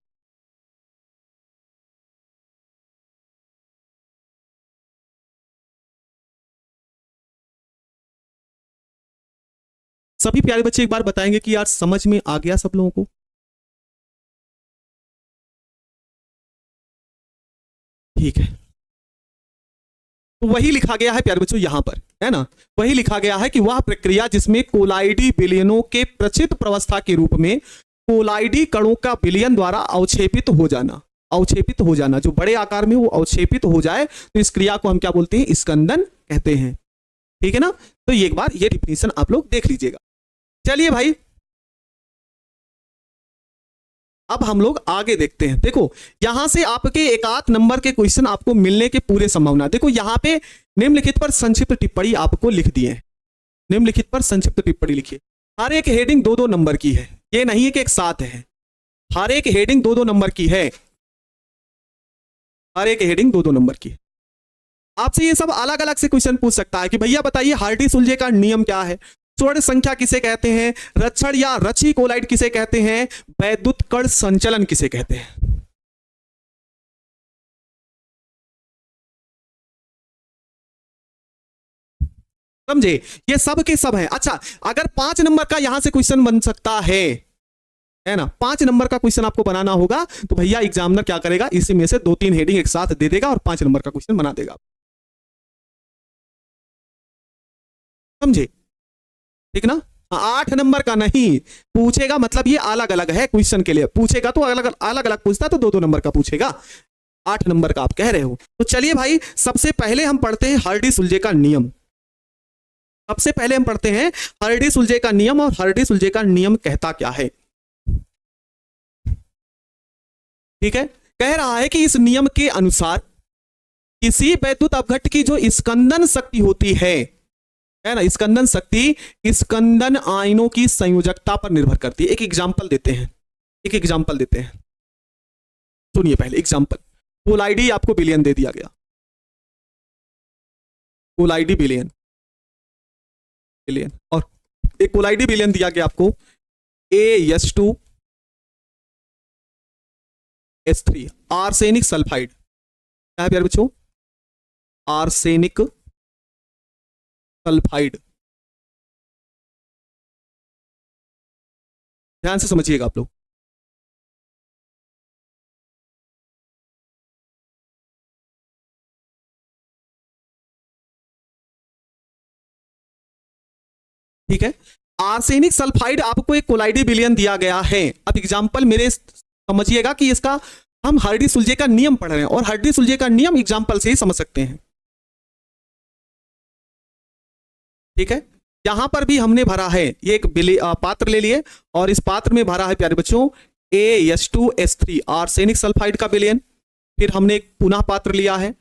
सभी प्यारे बच्चे एक बार बताएंगे कि यार समझ में आ गया सब लोगों को। ठीक है, तो वही लिखा गया है प्यारे बच्चों यहां पर, है ना। वही लिखा गया है कि वह प्रक्रिया जिसमें कोलाइडी विलयनों के प्रचित प्रवस्था के रूप में कोलाइडी कणों का विलयन द्वारा अवक्षेपित हो जाना, अवक्षेपित हो जाना, जो बड़े आकार में वो अवक्षेपित हो जाए, तो इस क्रिया को हम क्या बोलते हैं, स्कंदन कहते हैं, ठीक है ना। तो एक बार ये डिफिनेशन आप लोग देख लीजिएगा। चलिए भाई, अब हम लोग आगे देखते हैं। देखो, यहां से आपके एक आध नंबर के क्वेश्चन आपको मिलने के पूरे संभावना। देखो यहां पे निम्नलिखित पर संक्षिप्त टिप्पणी आपको लिख दी है, निम्नलिखित पर संक्षिप्त टिप्पणी लिखिए। हर एक हेडिंग दो दो नंबर की है, ये नहीं है कि एक साथ है, हर एक हेडिंग दो दो नंबर की है, हर एक हेडिंग दो दो नंबर की है। आपसे ये सब अलग अलग से क्वेश्चन पूछ सकता है कि भैया बताइए हार्डी सुलझे का नियम क्या है, स्वर्ण संख्या किसे कहते हैं, रक्षण या रची कोलाइड किसे कहते हैं, वैद्युत कण संचलन किसे कहते हैं। समझे, ये सब के सब है। अच्छा, अगर 5 नंबर का यहां से क्वेश्चन बन सकता है ना, 5 नंबर का क्वेश्चन आपको बनाना होगा, तो भैया एग्जामिनर क्या करेगा, इसी में से 2-3 हेडिंग एक साथ दे देगा और 5 नंबर का क्वेश्चन बना देगा, समझे, ठीक ना। 8 नंबर का नहीं पूछेगा, मतलब ये अलग अलग है क्वेश्चन के लिए पूछेगा, तो अलग अलग अलग पूछता तो 2-2 नंबर का पूछेगा। 8 नंबर का आप कह रहे हो, तो चलिए भाई सबसे पहले हम पढ़ते हैं हार्डी सुलझे का नियम। सबसे पहले हम पढ़ते हैं हार्डी सुलझे का नियम, और हार्डी सुलझे का नियम कहता क्या है। ठीक है, कह रहा है कि इस नियम के अनुसार किसी वैद्युत अपघट्ट की जो स्कंदन शक्ति होती है ना, स्कंदन शक्ति स्कंदन आयनों की संयोजकता पर निर्भर करती है। एक एग्जांपल देते हैं, एक एग्जांपल देते हैं, सुनिए पहले एग्जांपल। कोलाइडी आपको बिलियन दे दिया गया, कोलाइडी बिलियन, बिलियन, और एक कोलाइडी बिलियन दिया गया आपको AS2S3 आर्सेनिक सल्फाइड, क्या है प्यारे बच्चों, आर्सेनिक सल्फाइड। ध्यान से समझिएगा आप लोग। ठीक है। आर्सेनिक सल्फाइड आपको एक कोलाइडी विलयन दिया गया है। अब एग्जांपल मेरे समझिएगा कि इसका हम हर्डी सुलजे का नियम पढ़ रहे हैं और हर्डी सुलजे का नियम एग्जांपल से ही समझ सकते हैं। ठीक है, यहां पर भी हमने भरा है, ये एक पात्र ले लिए और इस पात्र में भरा है प्यारे बच्चों AH2S3 आर्सेनिक सल्फाइड का विलयन। फिर हमने एक पुनः पात्र लिया है,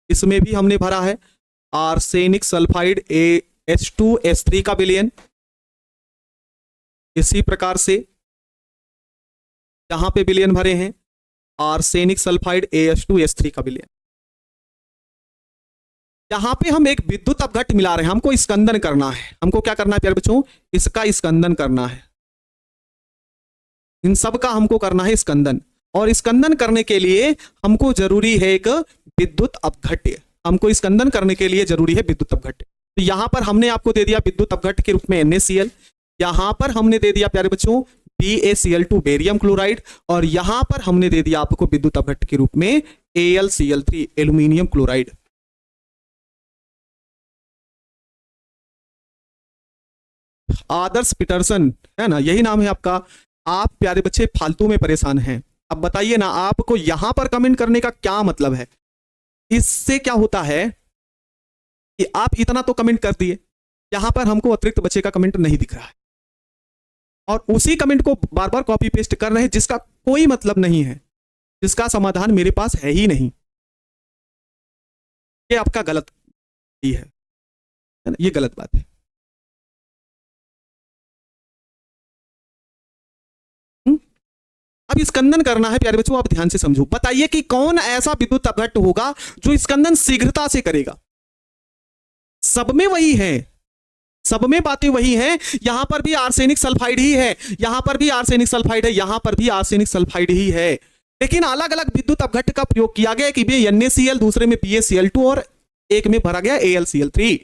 इसमें भी हमने भरा है आर्सेनिक सल्फाइड AH2S3 का विलयन। इसी प्रकार से यहां पे विलयन भरे हैं आर्सेनिक सल्फाइड AH2S3 का विलयन। यहां पे हम एक विद्युत अपघट्ट मिला रहे हैं, हमको स्कंदन करना है। हमको क्या करना है प्यारे बच्चों, इसका स्कंदन करना है। इन सब का हमको करना है स्कंदन, और स्कंदन करने के लिए हमको जरूरी है एक विद्युत अपघट्ट। हमको स्कंदन करने के लिए जरूरी है विद्युत अपघट्ट। तो यहां पर हमने आपको दे दिया विद्युत अपघट्ट के रूप में NaCl, यहां पर हमने दे दिया प्यारे बच्चों BaCl2 बेरियम क्लोराइड, और यहां पर हमने दे दिया आपको विद्युत अपघट्ट के रूप में AlCl3 एल्यूमिनियम क्लोराइड। आदर्श पीटरसन है ना, यही नाम है आपका। आप प्यारे बच्चे फालतू में परेशान हैं। अब बताइए ना, आपको यहां पर कमेंट करने का क्या मतलब है? इससे क्या होता है कि आप इतना तो कमेंट कर दिए, यहां पर हमको अतिरिक्त बच्चे का कमेंट नहीं दिख रहा है और उसी कमेंट को बार बार कॉपी पेस्ट कर रहे हैं जिसका कोई मतलब नहीं है, जिसका समाधान मेरे पास है ही नहीं। ये आपका गलत ही है ना, ये गलत बात है। अब स्कंदन करना है प्यारे बच्चों, आप ध्यान से समझो। बताइए कि कौन ऐसा विद्युत अपघट्ट होगा जो स्कंदन शीघ्रता से करेगा? सब में वही है, सब में बातें वही हैं। यहां पर भी आर्सेनिक सल्फाइड ही है, यहां पर भी आर्सेनिक सल्फाइड है, यहां पर भी आर्सेनिक सल्फाइड ही है, लेकिन अलग अलग विद्युत अपघट्ट का प्रयोग किया गया कि में NaCl, दूसरे में BaCl2 और एक में भरा गया AlCl3।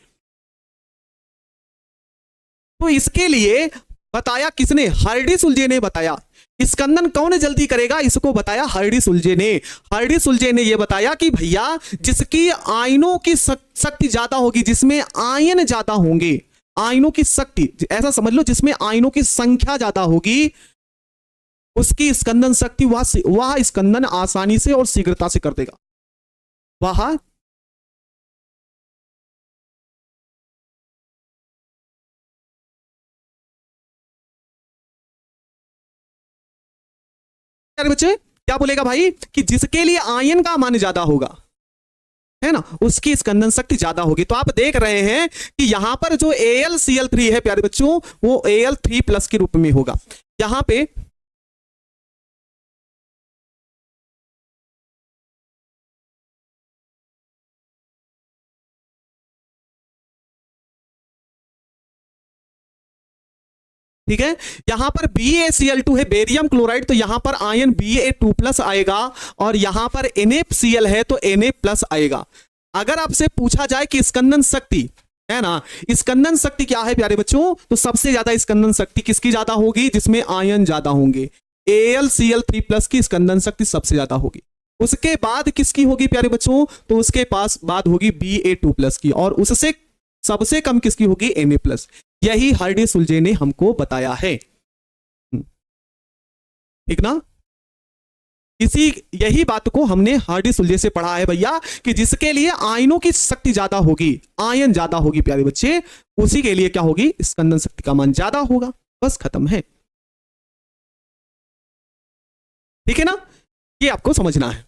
तो इसके लिए बताया किसने? हर्डी सुलजे ने बताया। स्कंदन कौन जल्दी करेगा, इसको बताया हर्डी सुलजे ने। हर्डी सुलजे ने यह बताया कि भैया जिसकी आयनों की शक्ति ज्यादा होगी, जिसमें आयन ज्यादा होंगे, आयनों की शक्ति ऐसा समझ लो जिसमें आयनों की संख्या ज्यादा होगी, उसकी स्कंदन शक्ति वह स्कंदन आसानी से और शीघ्रता से कर देगा। वह बच्चे क्या बोलेगा भाई कि जिसके लिए आयन का मान ज्यादा होगा, है ना, उसकी स्कंदन शक्ति ज्यादा होगी। तो आप देख रहे हैं कि यहां पर जो AlCl3 है प्यारे बच्चों, वो Al3+ के रूप में होगा। यहां पे ठीक है, यहां पर BaCl2 है बेरियम क्लोराइड, तो यहां पर आयन Ba2+ आएगा, और यहां पर NaCl है तो Na+ आएगा। अगर आपसे पूछा जाए कि स्कंदन शक्ति है ना, स्कंदन शक्ति क्या है प्यारे बच्चों, तो सबसे ज्यादा स्कंदन शक्ति किसकी ज्यादा होगी? जिसमें आयन ज्यादा होंगे। AlCl3+ की स्कंदन शक्ति सबसे ज्यादा होगी। उसके बाद किसकी होगी प्यारे बच्चों? तो उसके पास बाद होगी Ba2+ की, और उससे सबसे कम किसकी होगी? Na+। यही हर्डी सुलजे ने हमको बताया है, ठीक ना। इसी यही बात को हमने हर्डी सुलजे से पढ़ा है भैया कि जिसके लिए आयनों की शक्ति ज्यादा होगी, आयन ज्यादा होगी प्यारे बच्चे, उसी के लिए क्या होगी? स्कंदन शक्ति का मान ज्यादा होगा। बस खत्म है, ठीक है ना। ये आपको समझना है,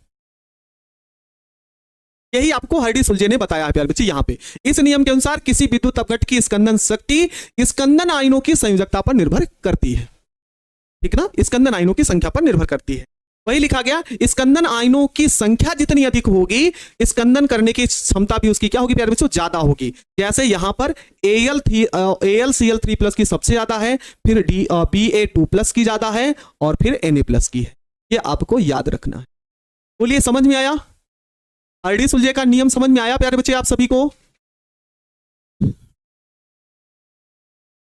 यही आपको हर्डी सुलजे ने बताया है प्यारे बच्चे। यहां पे इस नियम के अनुसार किसी विद्युत अपघट्ट की स्कंदन शक्ति स्कंदन आयनों की संयोजकता पर निर्भर करती है, ठीक ना, स्कंदन आयनों की संख्या पर निर्भर करती है। वही लिखा गया, स्कंदन आयनों की संख्या जितनी अधिक होगी, स्कंदन करने की क्षमता भी उसकी क्या होगी प्यारे बच्चों? ज्यादा होगी। जैसे यहां पर AlCl3+ की सबसे ज्यादा है, फिर Ba2+ की ज्यादा है, और फिर Na+ की है। ये आपको याद रखना है। बोलिए, समझ में आया? हर्डी सुलजे का नियम समझ में आया प्यारे बच्चे आप सभी को?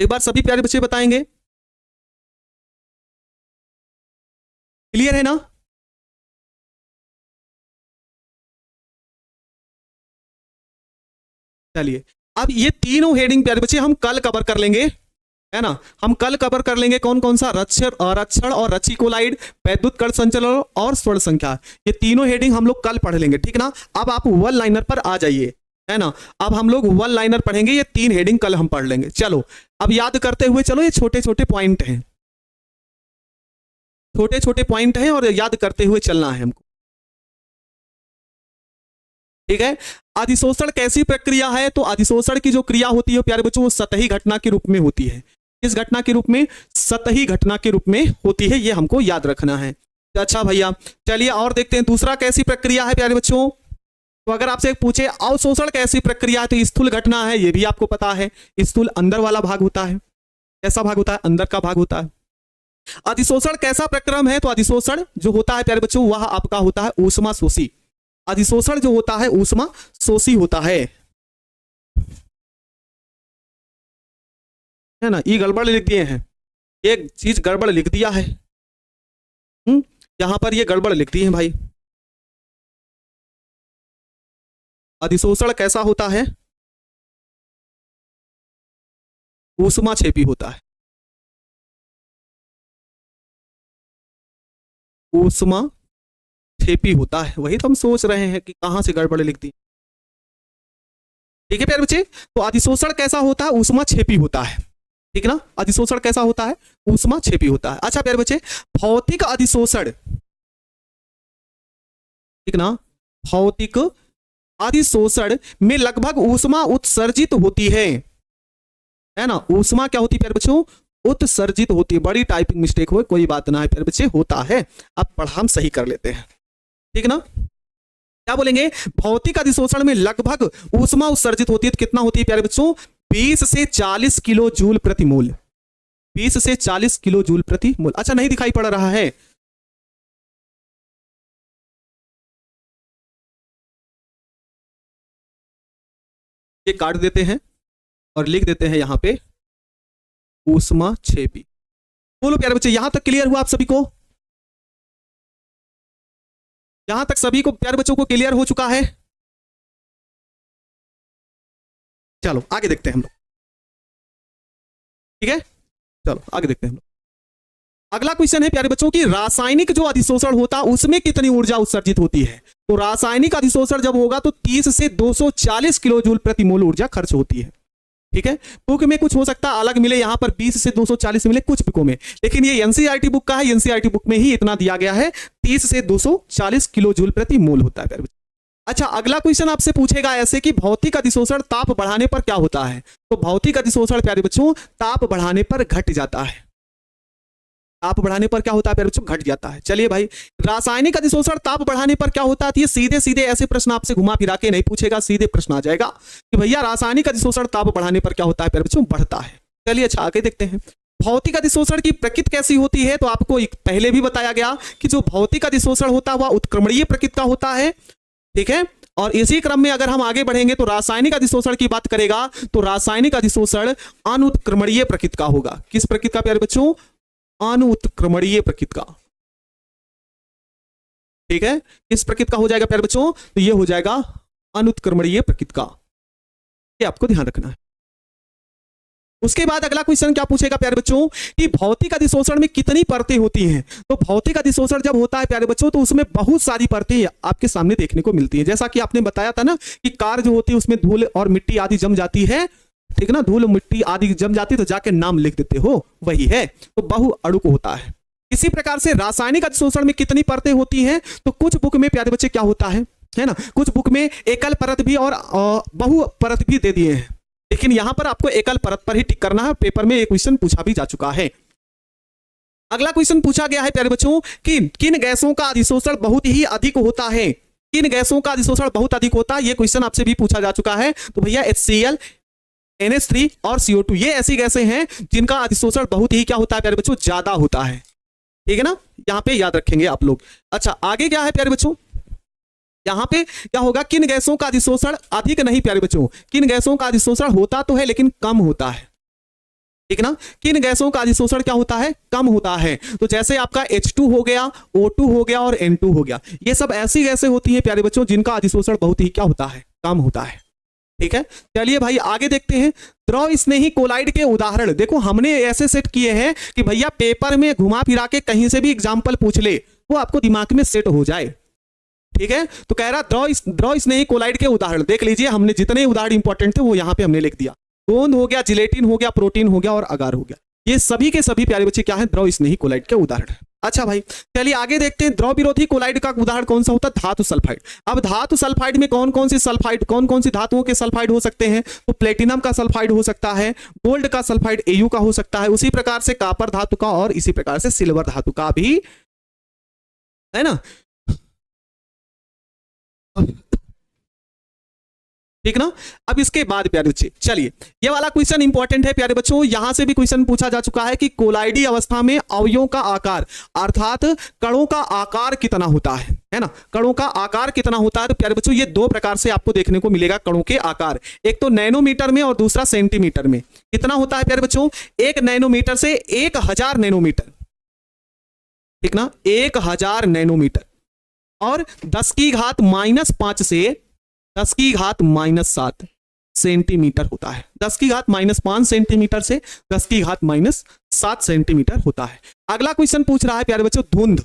एक बार सभी प्यारे बच्चे बताएंगे, क्लियर है ना? चलिए, अब ये तीनों हेडिंग प्यारे बच्चे हम कल कवर कर लेंगे, है ना। हम कल कवर कर लेंगे कौन कौन सा, रक्षण और रचिकोलाइड, वैद्युत कण संचलन और स्वर्ण संख्या। ये तीनों हेडिंग हम लोग कल पढ़ लेंगे, ठीक ना। अब आप वन लाइनर पर आ जाइए, है ना। अब हम लोग वन लाइनर पढ़ेंगे, ये तीन हेडिंग कल हम पढ़ लेंगे। चलो अब याद करते हुए चलो, ये छोटे छोटे पॉइंट हैं, छोटे छोटे पॉइंट हैं और याद करते हुए चलना है हमको, ठीक है। अधिशोषण कैसी प्रक्रिया है, तो अधिशोषण की जो क्रिया होती है प्यारे बच्चों वो सतही घटना के रूप में होती है। किस घटना के रूप में, सतही घटना के रूप में होती है, ये हमको याद रखना है। अच्छा भैया चलिए और देखते हैं दूसरा कैसी प्रक्रिया है प्यारे बच्चों। तो अगर आपसे पूछे अवशोषण कैसी प्रक्रिया है, तो स्थूल घटना है, ये भी आपको पता है। स्थूल अंदर वाला भाग होता है, कैसा भाग होता है, अंदर का भाग होता है। अधिशोषण कैसा प्रक्रम है, तो अधिशोषण जो होता है प्यारे बच्चों वह आपका होता है ऊष्मा शोषी। अधिशोषण जो होता है ऊष्मा शोषी होता है ना। ये गड़बड़ लिख दिए हैं, एक चीज गड़बड़ लिख दिया है, यहां पर ये गड़बड़ लिख दी है भाई। अधिशोषण कैसा होता है, ऊष्मा छेपी होता है, ऊष्मा छेपी होता है। वही तो हम सोच रहे हैं कि कहां से गड़बड़ लिख दी, ठीक है प्यारे बच्चे। तो अधिशोषण कैसा होता है, ऊष्मा छेपी होता है, ठीक ना। अधिशोषण कैसा होता है, ऊष्मा छेपी होता है। अच्छा प्यारे बच्चे, भौतिक अधिशोषण, ठीक ना, भौतिक अधिशोषण में लगभग ऊष्मा उत्सर्जित होती है ना। ऊष्मा क्या होती है प्यारे बच्चों, उत्सर्जित होती है। बड़ी टाइपिंग मिस्टेक हो, कोई बात ना है प्यारे बच्चे, होता है। अब पढ़ा हम सही कर लेते हैं, ठीक ना। क्या बोलेंगे, भौतिक अधिशोषण में लगभग ऊष्मा उत्सर्जित होती है, तो कितना होती है प्यारे बच्चों, 20 से 40 किलो जूल प्रति मोल, 20 से 40 किलो जूल प्रति मोल। अच्छा नहीं दिखाई पड़ रहा है, ये काट देते हैं और लिख देते हैं यहां पे ऊष्मा छेपी। बोलो प्यारे बच्चे, यहां तक क्लियर हुआ आप सभी को, यहां तक सभी को प्यारे बच्चों को क्लियर हो चुका है। चलो आगे देखते हैं हम लोग, ठीक है। चलो आगे देखते हैं हम लोग। अगला क्वेश्चन है प्यारे बच्चों की, रासायनिक जो अधिशोषण होता है उसमें कितनी ऊर्जा उत्सर्जित होती है। तो रासायनिक अधिशोषण जब होगा तो 30 से 240 किलो जूल प्रति मोल ऊर्जा खर्च होती है, ठीक है। बुक में कुछ हो सकता है अलग मिले, यहां पर 20 से 240 मिले कुछ बुकों में, लेकिन ये एनसीईआरटी बुक का है, एनसीईआरटी बुक में ही इतना दिया गया है, 30 से 240 किलो जूल प्रति मोल होता है प्यारे बच्चों। अच्छा अगला क्वेश्चन आपसे पूछेगा ऐसे कि भौतिक अधिशोषण ताप बढ़ाने पर क्या होता है। तो भौतिक अधिशोषण प्यारे बच्चों ताप बढ़ाने पर घट जाता है, ताप बढ़ाने पर क्या होता है प्यारे बच्चों, घट जाता है। चलिए भाई, रासायनिक अधिशोषण ताप बढ़ाने पर क्या होता है, ये सीधे सीधे ऐसे प्रश्न आपसे घुमा फिरा के नहीं पूछेगा, सीधे प्रश्न आ जाएगा कि भैया रासायनिक अधिशोषण ताप बढ़ाने पर क्या होता है प्यारे बच्चों, बढ़ता है। चलिए अच्छा आगे देखते हैं, भौतिक अधिशोषण की प्रकृति कैसी होती है। तो आपको पहले भी बताया गया कि जो भौतिक अधिशोषण होता है वह उत्क्रमणीय प्रकृति का होता है, ठीक है। और इसी क्रम में अगर हम आगे बढ़ेंगे तो रासायनिक अधिशोषण की बात करेगा तो रासायनिक अधिशोषण अनुत्क्रमणीय प्रकृति का होगा। किस प्रकृति का प्यारे बच्चों, अनुत्क्रमणीय प्रकृति का, ठीक है। किस प्रकृति का हो जाएगा प्यारे बच्चों, तो ये हो जाएगा अनुत्क्रमणीय प्रकृति का, ये आपको ध्यान रखना है। उसके बाद अगला क्वेश्चन क्या पूछेगा प्यारे बच्चों कि भौतिक अधिशोषण में कितनी परतें होती हैं। तो भौतिक अधिशोषण जब होता है प्यारे बच्चों तो उसमें बहुत सारी परतें आपके सामने देखने को मिलती है। जैसा कि आपने बताया था ना कि कार जो होती है उसमें धूल और मिट्टी आदि जम जाती है, ठीक है ना, धूल मिट्टी आदि जम जाती है तो जाके नाम लिख देते हो, वही है। तो बहुअणुक होता है। इसी प्रकार से रासायनिक अधिशोषण में कितनी परतें होती हैं। तो कुछ बुक में प्यारे बच्चे क्या होता है ना, कुछ बुक में एकल परत भी और बहु परत भी दे दिए हैं, लेकिन यहां पर आपको एकल परत पर ही टिक करना है। पेपर में एक क्वेश्चन पूछा भी जा चुका है। अगला क्वेश्चन पूछा गया है प्यारे बच्चों कि किन गैसों का अधिशोषण बहुत ही अधिक होता है, किन गैसों का अधिशोषण बहुत अधिक होता है। यह क्वेश्चन आपसे भी पूछा जा चुका है। तो भैया HCl, NH3 और CO2 ये ऐसी गैसें हैं जिनका अधिशोषण बहुत ही क्या होता है प्यारे बच्चों, ज्यादा होता है, ठीक है ना। यहां पे याद रखेंगे आप लोग। अच्छा आगे क्या है प्यारे बच्चों, यहां पे क्या होगा, किन गैसों का अधिशोषण अधिक नहीं प्यारे बच्चों, किन गैसों का अधिशोषण होता तो है लेकिन कम होता है, ठीक ना। किन गैसों का अधिशोषण क्या होता है, कम होता है। तो जैसे आपका H2 हो गया, O2 हो गया और N2 हो गया, ये सब ऐसी गैसें होती हैं प्यारे बच्चों जिनका अधिशोषण बहुत ही क्या होता है, कम होता है। ठीक है, चलिए भाई आगे देखते हैं। द्रव स्नेही कोलाइड के उदाहरण देखो, हमने ऐसे सेट किए हैं कि भैया पेपर में घुमा फिरा के कहीं से भी एग्जाम्पल पूछ ले वो आपको दिमाग में सेट हो जाए। ठीक है, तो कह रहा द्रव स्नेही कोलाइड के उदाहरण देख लीजिए, हमने जितने उदाहरण इंपॉर्टेंट थे वो यहां पे हमने लिख दिया। गोंद हो गया, जिलेटिन हो गया, प्रोटीन हो गया और अगार हो गया। ये सभी के सभी प्यारे बच्चे क्या है, द्रव स्नेही कोलाइड के उदाहरण। अच्छा भाई चलिए आगे देखते हैं। द्रव विरोधी कोलाइड का उदाहरण कौन सा होता है, धातु सल्फाइड। अब धातु सल्फाइड में कौन कौन सी सल्फाइड, कौन कौन सी धातुओं के सल्फाइड हो सकते हैं, तो प्लेटिनम का सल्फाइड हो सकता है, गोल्ड का सल्फाइड Au का हो सकता है, उसी प्रकार से कॉपर धातु का और इसी प्रकार से सिल्वर धातु का भी, है ना। ठीक ना। अब इसके बाद प्यारे बच्चे चलिए, ये वाला क्वेश्चन इंपॉर्टेंट है प्यारे बच्चों, यहां से भी क्वेश्चन पूछा जा चुका है कि कोलाइडी अवस्था में अवयवों का आकार अर्थात कणों का आकार कितना होता है ना। कणों का आकार कितना होता है, तो प्यारे बच्चों ये दो प्रकार से आपको देखने को मिलेगा कणों के आकार, एक तो नैनोमीटर में और दूसरा सेंटीमीटर में। कितना होता है प्यारे बच्चों, 1 नैनोमीटर से 1000 नैनोमीटर, ठीक ना, 1000 नैनोमीटर, और 10 की घात -5 से 10 की घात -7 सेंटीमीटर होता है। 10 की घात -5 सेंटीमीटर से 10 की घात -7 सेंटीमीटर होता है। अगला क्वेश्चन पूछ रहा है प्यारे बच्चों धुंध,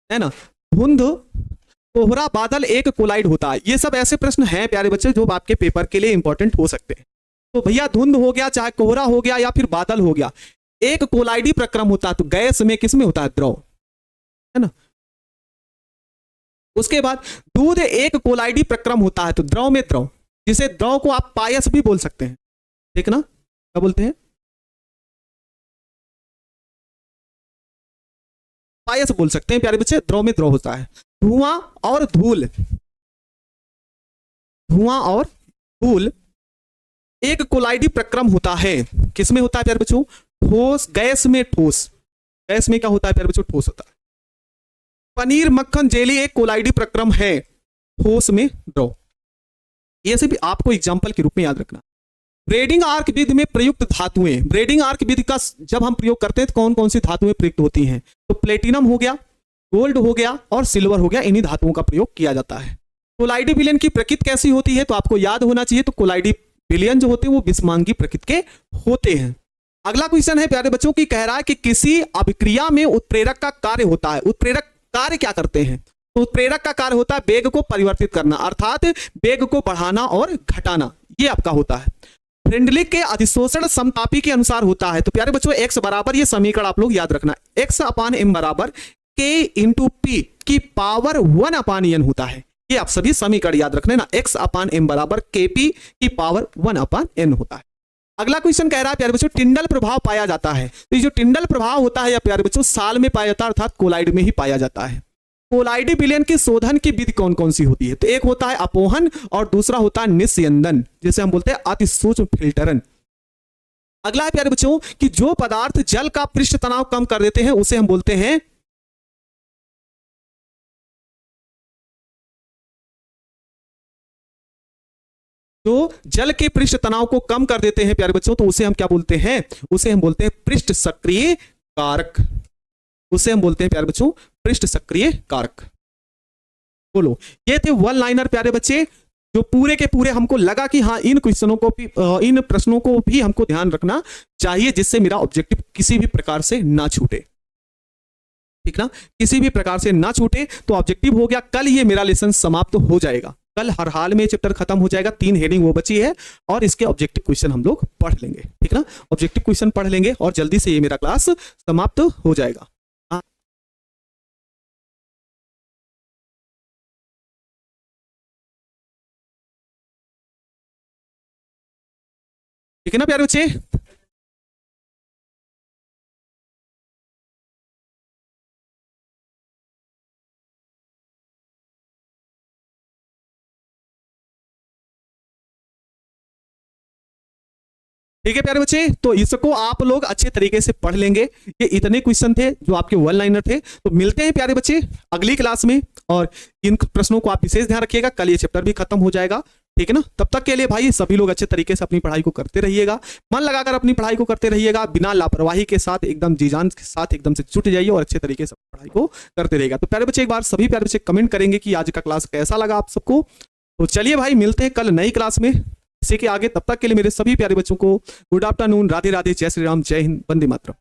है ना। धुंध, कोहरा, बादल एक कोलाइड होता है। ये सब ऐसे प्रश्न हैं प्यारे बच्चे जो आपके पेपर के लिए इंपॉर्टेंट हो सकते हैं। तो भैया धुंध हो गया, चाहे कोहरा हो गया या फिर बादल हो गया, एक कोलाइडी प्रक्रम होता है। तो गैस में किस में होता है, द्रव, है ना। उसके बाद दूध एक कोलाइडी प्रक्रम होता है, तो द्रव में द्रव, जिसे द्रव को आप पायस भी बोल सकते हैं, ठीक ना, क्या बोलते हैं, पायस बोल सकते हैं प्यारे बच्चे, द्रव में द्रव होता है। धुआं और धूल, धुआं और धूल एक कोलाइडी प्रक्रम होता है। किसमें होता है प्यारे बच्चों, ठोस, गैस में ठोस, गैस में क्या होता है प्यारे बच्चों, ठोस होता है। पनीर, मक्खन, जेली एक कोलाइडी प्रक्रम है, ठोस में द्रव। ये से भी आपको एग्जांपल के रूप में याद रखना। ब्रेडिंग आर्क विधि में प्रयुक्त धातुएं, ब्रेडिंग आर्क विधि का जब हम प्रयोग करते हैं तो कौन कौन सी धातुएं प्रयुक्त होती हैं, तो प्लेटिनम हो गया, गोल्ड हो गया और सिल्वर हो गया, इन्हीं धातुओं का प्रयोग किया जाता है। कोलाइडी विलयन की प्रकृति कैसी होती है, तो आपको याद होना चाहिए, तो कोलाइडी विलयन जो होते हैं वो विषमांगी प्रकृति के होते हैं। अगला क्वेश्चन है प्यारे बच्चों की, कह रहा है कि किसी अभिक्रिया में उत्प्रेरक का कार्य होता है। उत्प्रेरक कार्य क्या करते हैं, तो उत्प्रेरक का कार्य होता है वेग को परिवर्तित करना, अर्थात वेग को बढ़ाना और घटाना, ये आपका होता है। फ्रेंडलिक के अधिशोषण समतापी के अनुसार होता है। तो प्यारे बच्चों x बराबर, ये समीकरण आप लोग याद रखना, x/m बराबर k/p की पावर 1/n होता है। ये आप सभी समीकरण याद रखना ना, x/m बराबर kp की पावर 1/n होता है। अगला क्वेश्चन कह रहा है प्यारे बच्चों टिंडल प्रभाव पाया जाता है। तो ये जो टिंडल प्रभाव होता है या प्यारे बच्चों साल में पाया जाता है, अर्थात कोलाइड में ही पाया जाता है। कोलाइडी विलयन की शोधन की विधि कौन कौन सी होती है, तो एक होता है अपोहन और दूसरा होता है निस्यंदन, जिसे हम बोलते हैं अति सूक्ष्म फिल्टरन। अगला है प्यारे बच्चों कि जो पदार्थ जल का पृष्ठ तनाव कम कर देते हैं उसे हम बोलते हैं जो जल के पृष्ठ तनाव को कम कर देते हैं प्यारे बच्चों, तो उसे हम क्या बोलते हैं, उसे हम बोलते हैं पृष्ठ सक्रिय कारक, उसे हम बोलते हैं प्यारे बच्चों पृष्ठ सक्रिय कारक। बोलो, ये थे वन लाइनर प्यारे बच्चे, जो पूरे के पूरे हमको लगा कि हाँ इन क्वेश्चनों को भी, इन प्रश्नों को भी हमको ध्यान रखना चाहिए, जिससे मेरा ऑब्जेक्टिव किसी भी प्रकार से ना छूटे, ठीक ना, किसी भी प्रकार से ना छूटे। तो ऑब्जेक्टिव हो गया, कल ये मेरा लेसन समाप्त हो जाएगा, कल हर हाल में चैप्टर खत्म हो जाएगा, 3 हेडिंग वो बची है और इसके ऑब्जेक्टिव क्वेश्चन हम लोग पढ़ लेंगे, ठीक ना, ऑब्जेक्टिव क्वेश्चन पढ़ लेंगे और जल्दी से ये मेरा क्लास समाप्त हो जाएगा। ठीक है ना प्यारे बच्चे। ठीक है प्यारे बच्चे, तो इसको आप लोग अच्छे तरीके से पढ़ लेंगे। ये इतने क्वेश्चन थे जो आपके वन लाइनर थे। तो मिलते हैं प्यारे बच्चे अगली क्लास में, और इन प्रश्नों को आप विशेष ध्यान रखिएगा, कल ये चैप्टर भी खत्म हो जाएगा, ठीक है ना। तब तक के लिए भाई सभी लोग अच्छे तरीके से अपनी पढ़ाई को करते रहिएगा, मन लगाकर अपनी पढ़ाई को करते रहिएगा, बिना लापरवाही के साथ एकदम जी जान के साथ एकदम से जुट जाइए और अच्छे तरीके से पढ़ाई को करते रहिएगा। तो प्यारे बच्चे एक बार सभी प्यारे बच्चे कमेंट करेंगे कि आज का क्लास कैसा लगा आप सबको, तो चलिए भाई, मिलते हैं कल नई क्लास में इसी के आगे। तब तक के लिए मेरे सभी प्यारे बच्चों को गुड आफ्टरनून, राधे राधे, जय श्री राम, जय हिंद, वंदे मातरम।